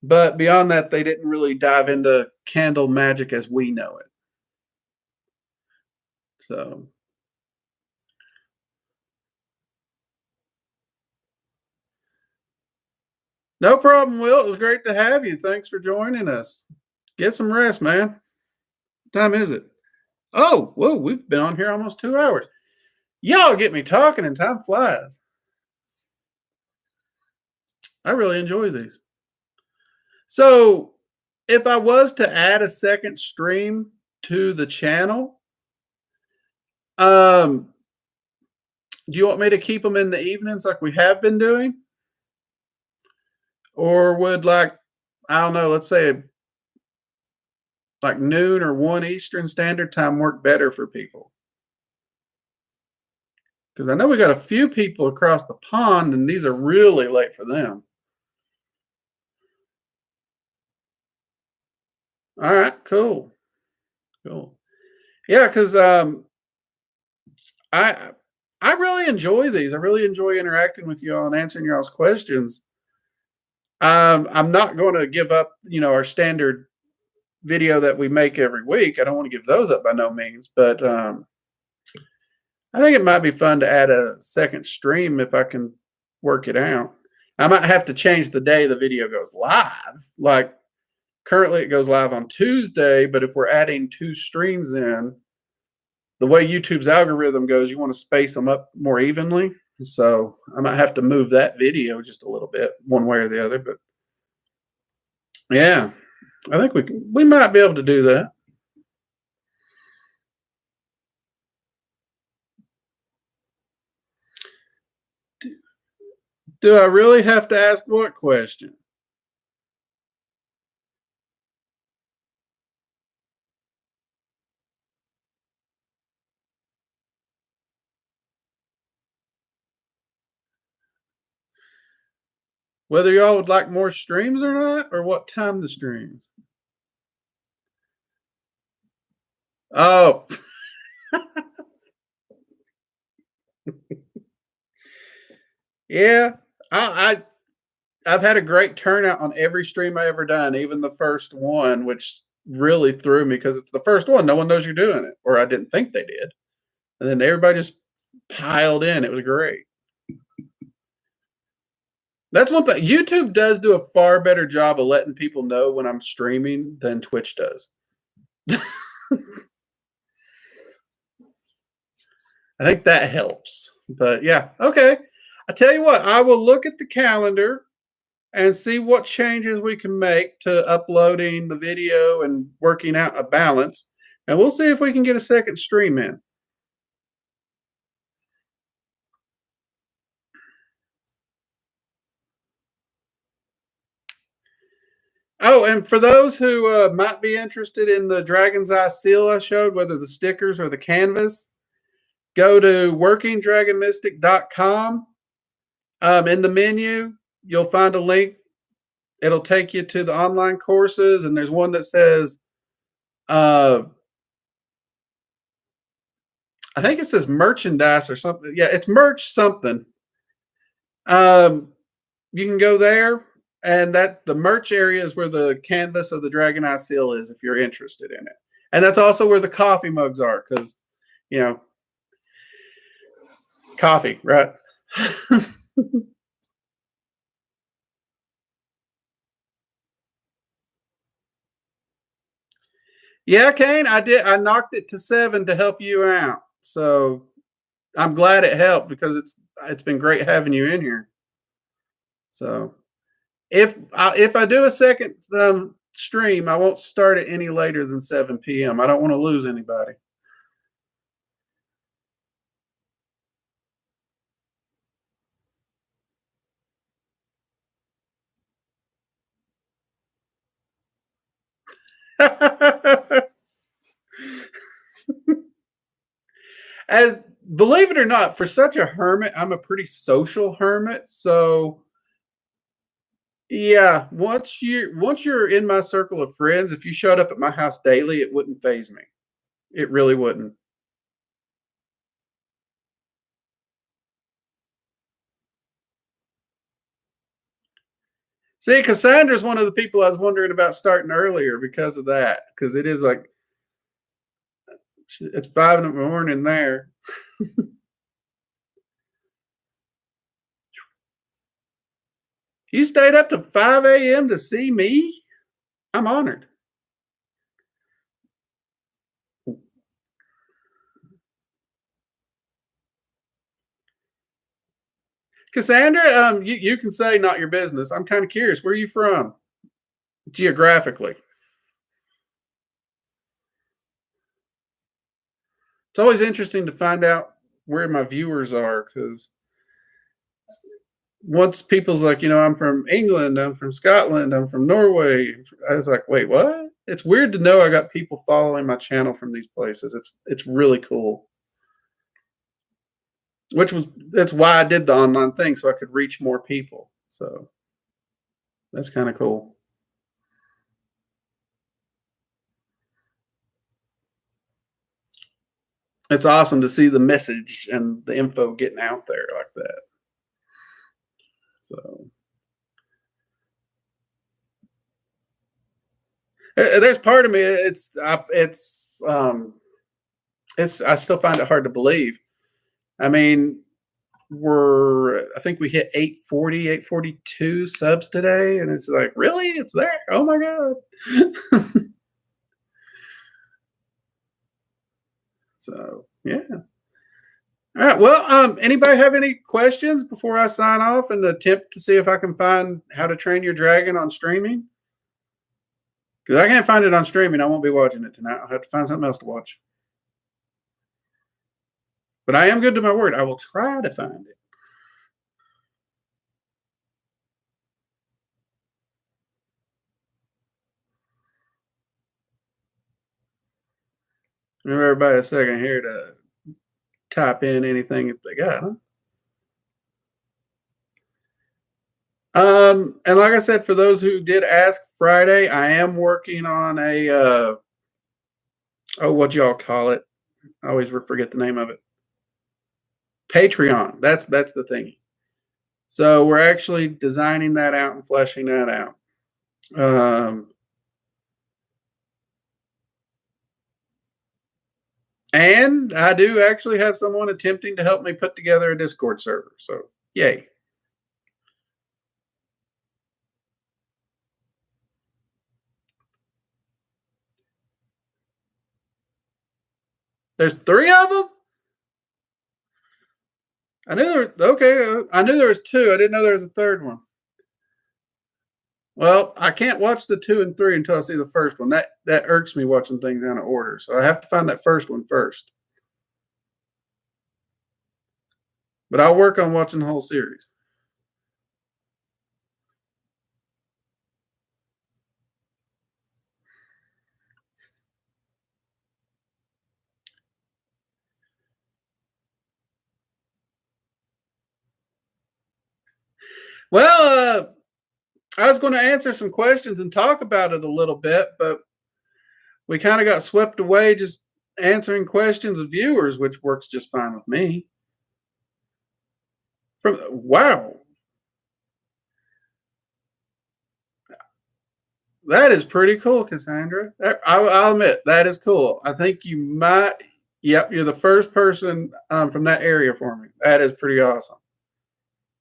But beyond that, they didn't really dive into candle magic as we know it. So, no problem, Will. It was great to have you. Thanks for joining us. Get some rest, man. What time is it? Oh, whoa, we've been on here almost 2 hours. Y'all get me talking and time flies. I really enjoy these. So, if I was to add a second stream to the channel, um, do you want me to keep them in the evenings like we have been doing? Or would like, I don't know, let's say like noon or 1 Eastern Standard Time work better for people? Because I know we got a few people across the pond and these are really late for them. All right, cool. Cool. Yeah, because I I really enjoy these. I really enjoy interacting with you all and answering y'all's questions. I'm not going to give up, our standard video that we make every week. I don't want to give those up by no means, but I think it might be fun to add a second stream if I can work it out. I might have to change the day the video goes live. Like currently it goes live on Tuesday, but if we're adding two streams in, the way YouTube's algorithm goes, you want to space them up more evenly. So I might have to move that video just a little bit, one way or the other. But yeah, I think we might be able to do that. Do I really have to ask what question? Whether y'all would like more streams or not, or what time the streams? Oh, yeah. I've had a great turnout on every stream I ever done, even the first one, which really threw me because it's the first one. No one knows you're doing it, or I didn't think they did. And then everybody just piled in. It was great. That's one thing. YouTube does do a far better job of letting people know when I'm streaming than Twitch does. I think that helps. But yeah, okay. I tell you what, I will look at the calendar and see what changes we can make to uploading the video and working out a balance. And we'll see if we can get a second stream in. Oh, and for those who might be interested in the Dragon's Eye seal I showed, whether the stickers or the canvas, go to workingdragonmystic.com. In the menu, you'll find a link. It'll take you to the online courses, and there's one that says, I think it says merchandise or something. Yeah, it's merch something. You can go there, and that the merch area is where the canvas of the Dragon Eye seal is, if you're interested in it. And that's also where the coffee mugs are, because coffee, right? Yeah, Kane, I did. I knocked it to 7 to help you out. So I'm glad it helped because it's been great having you in here. So if I do a second stream, I won't start it any later than 7 p.m. I don't want to lose anybody. As believe it or not, for such a hermit, I'm a pretty social hermit. So yeah, once you're in my circle of friends, if you showed up at my house daily, it wouldn't phase me. It really wouldn't. See, Cassandra's one of the people I was wondering about starting earlier because of that. Because it is like it's 5 in the morning there. You stayed up to 5 a.m. to see me? I'm honored. Cassandra, you can say not your business. I'm kind of curious. Where are you from geographically? It's always interesting to find out where my viewers are because once people's like, I'm from England, I'm from Scotland, I'm from Norway. I was like, wait, what? It's weird to know I got people following my channel from these places. It's really cool. That's why I did the online thing so I could reach more people. So that's kind of cool. It's awesome to see the message and the info getting out there like that. So there's part of me. I still find it hard to believe. I mean, I think we hit 840, 842 subs today, and it's like, really? It's there? Oh my god. So yeah. All right. Well, anybody have any questions before I sign off and attempt to see if I can find How to Train Your Dragon on streaming? Because I can't find it on streaming, I won't be watching it tonight. I'll have to find something else to watch. But I am good to my word. I will try to find it. Give everybody a second here to type in anything if they got them. And like I said, for those who did ask, Friday, I am working on a what y'all call it? I always forget the name of it. Patreon. That's the thing. So we're actually designing that out and fleshing that out. And I do actually have someone attempting to help me put together a Discord server. So yay. There's 3 of them? I knew there was 2. I didn't know there was a third one. Well, I can't watch the 2 and 3 until I see the first one. That irks me watching things out of order. So I have to find that first one first. But I'll work on watching the whole series. Well, I was going to answer some questions and talk about it a little bit, but we kind of got swept away just answering questions of viewers, which works just fine with me. Wow, that is pretty cool, Cassandra. I'll admit that is cool. I think you might. Yep, you're the first person from that area for me. That is pretty awesome.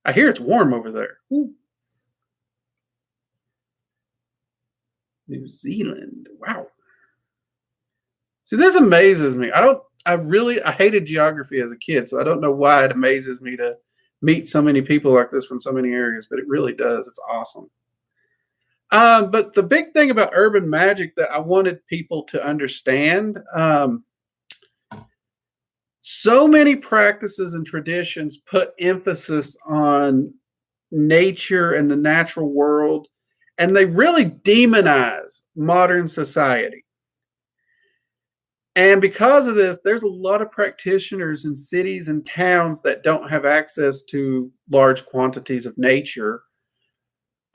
I hear it's warm over there. Ooh. New Zealand. Wow. See, this amazes me. I hated geography as a kid, so I don't know why it amazes me to meet so many people like this from so many areas, but it really does. It's awesome. But the big thing about urban magic that I wanted people to understand, so many practices and traditions put emphasis on nature and the natural world, and they really demonize modern society. And because of this, there's a lot of practitioners in cities and towns that don't have access to large quantities of nature.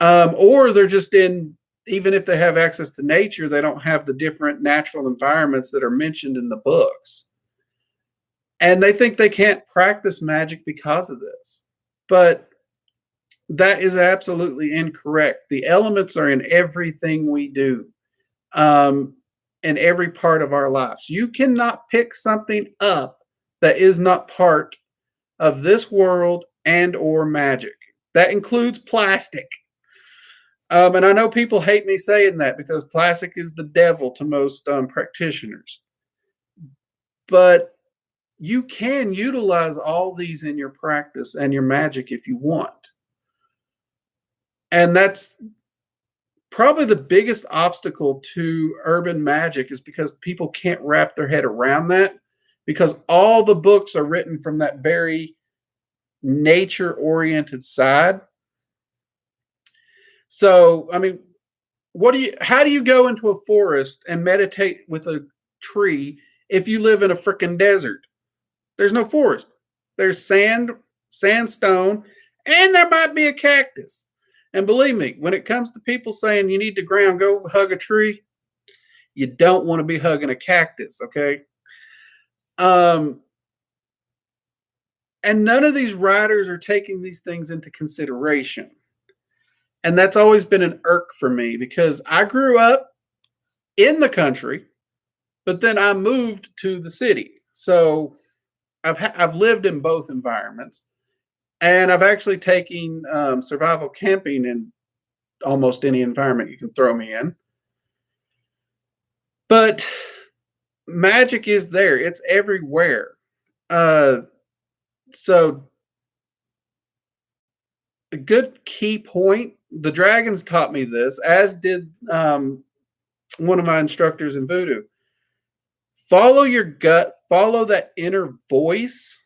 Or they're just even if they have access to nature, they don't have the different natural environments that are mentioned in the books. And they think they can't practice magic because of this. But That is absolutely incorrect. The elements are in everything we do, um, in every part of our lives. You cannot pick something up that is not part of this world and or magic. That includes plastic. And I know people hate me saying that because plastic is the devil to most practitioners. But you can utilize all these in your practice and your magic if you want. And that's probably the biggest obstacle to urban magic is because people can't wrap their head around that because all the books are written from that very nature oriented side. So, I mean, how do you go into a forest and meditate with a tree if you live in a freaking desert? There's no forest. There's sand, sandstone, and there might be a cactus. And believe me, when it comes to people saying you need to ground, go hug a tree, you don't want to be hugging a cactus, okay? Um, and none of these writers are taking these things into consideration. And that's always been an irk for me because I grew up in the country, but then I moved to the city. So I've lived in both environments, and I've actually taken survival camping in almost any environment you can throw me in. But magic is there; it's everywhere. Uh, so a good key point. The dragons taught me this, as did one of my instructors in voodoo. Follow your gut, follow that inner voice,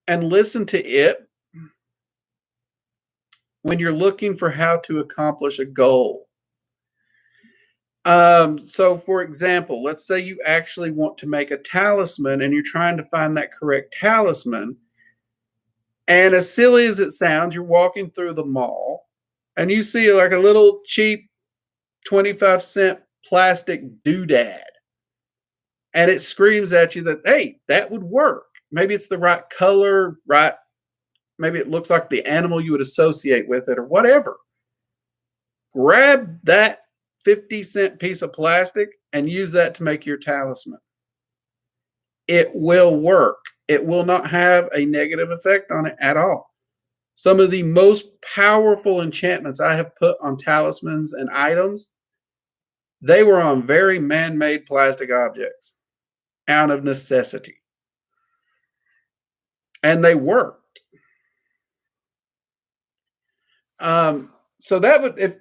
and listen to it when you're looking for how to accomplish a goal. So for example, let's say you actually want to make a talisman and you're trying to find that correct talisman. And as silly as it sounds, you're walking through the mall and you see like a little cheap 25-cent plastic doodad. And it screams at you that, hey, that would work. Maybe it's the right color, right? Maybe it looks like the animal you would associate with it or whatever. Grab that 50-cent piece of plastic and use that to make your talisman. It will work. It will not have a negative effect on it at all. Some of the most powerful enchantments I have put on talismans and items, they were on very man-made plastic objects out of necessity. And they worked. So that would, if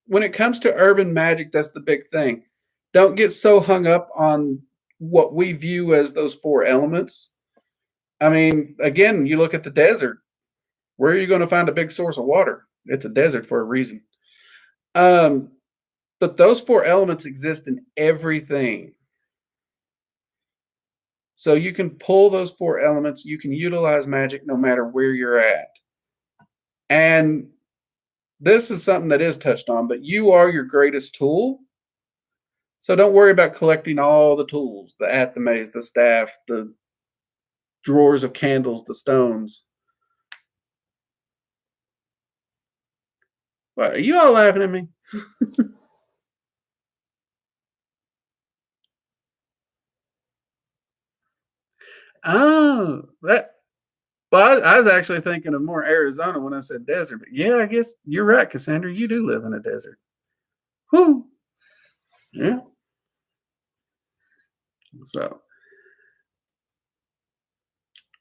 when it comes to urban magic, that's the big thing. Don't get so hung up on what we view as those four elements. I mean, again, you look at the desert. Where are you going to find a big source of water? It's a desert for a reason. But those four elements exist in everything. So you can pull those four elements. You can utilize magic no matter where you're at. And this is something that is touched on, but you are your greatest tool. So don't worry about collecting all the tools, the athames, the staff, the drawers of candles, the stones. What, are you all laughing at me? Oh, that. Well, I was actually thinking of more Arizona when I said desert, but yeah, I guess you're right, Cassandra. You do live in a desert. Whoo! Yeah. So,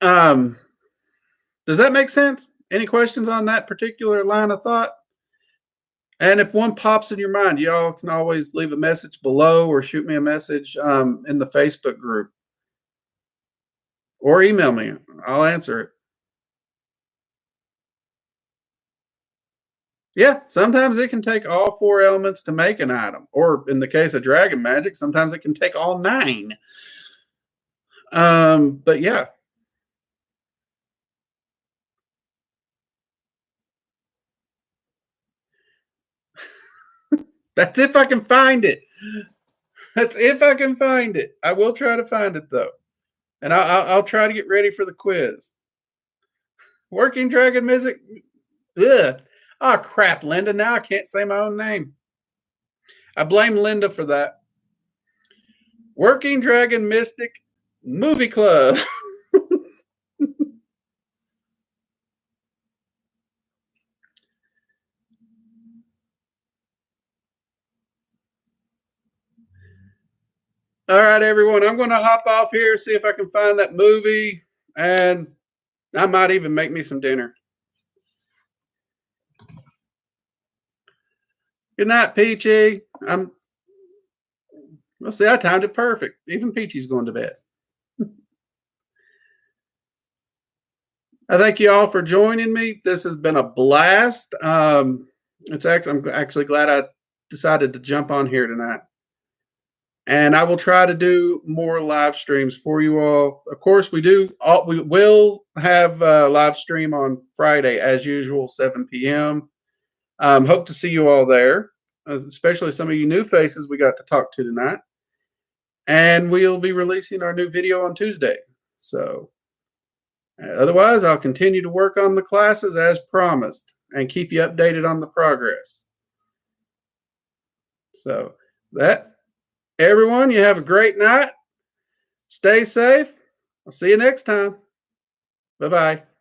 um, does that make sense? Any questions on that particular line of thought? And if one pops in your mind, y'all can always leave a message below or shoot me a message in the Facebook group or email me. I'll answer it. Yeah, sometimes it can take all four elements to make an item, or in the case of dragon magic, sometimes it can take all nine. But yeah, that's if I can find it. That's if I can find it. I will try to find it though, and I'll try to get ready for the quiz. Working dragon Ugh. Oh, crap, Linda. Now I can't say my own name. I blame Linda for that. Working Dragon Mystic Movie Club. All right, everyone. I'm going to hop off here, see if I can find that movie, and I might even make me some dinner. Good night, Peachy. Let's see, I timed it perfect. Even Peachy's going to bed. I thank you all for joining me. This has been a blast. I'm actually glad I decided to jump on here tonight. And I will try to do more live streams for you all. Of course, we will have a live stream on Friday as usual, 7 p.m. Hope to see you all there, especially some of you new faces we got to talk to tonight. And we'll be releasing our new video on Tuesday. So otherwise, I'll continue to work on the classes as promised and keep you updated on the progress. So everyone, you have a great night. Stay safe. I'll see you next time. Bye-bye.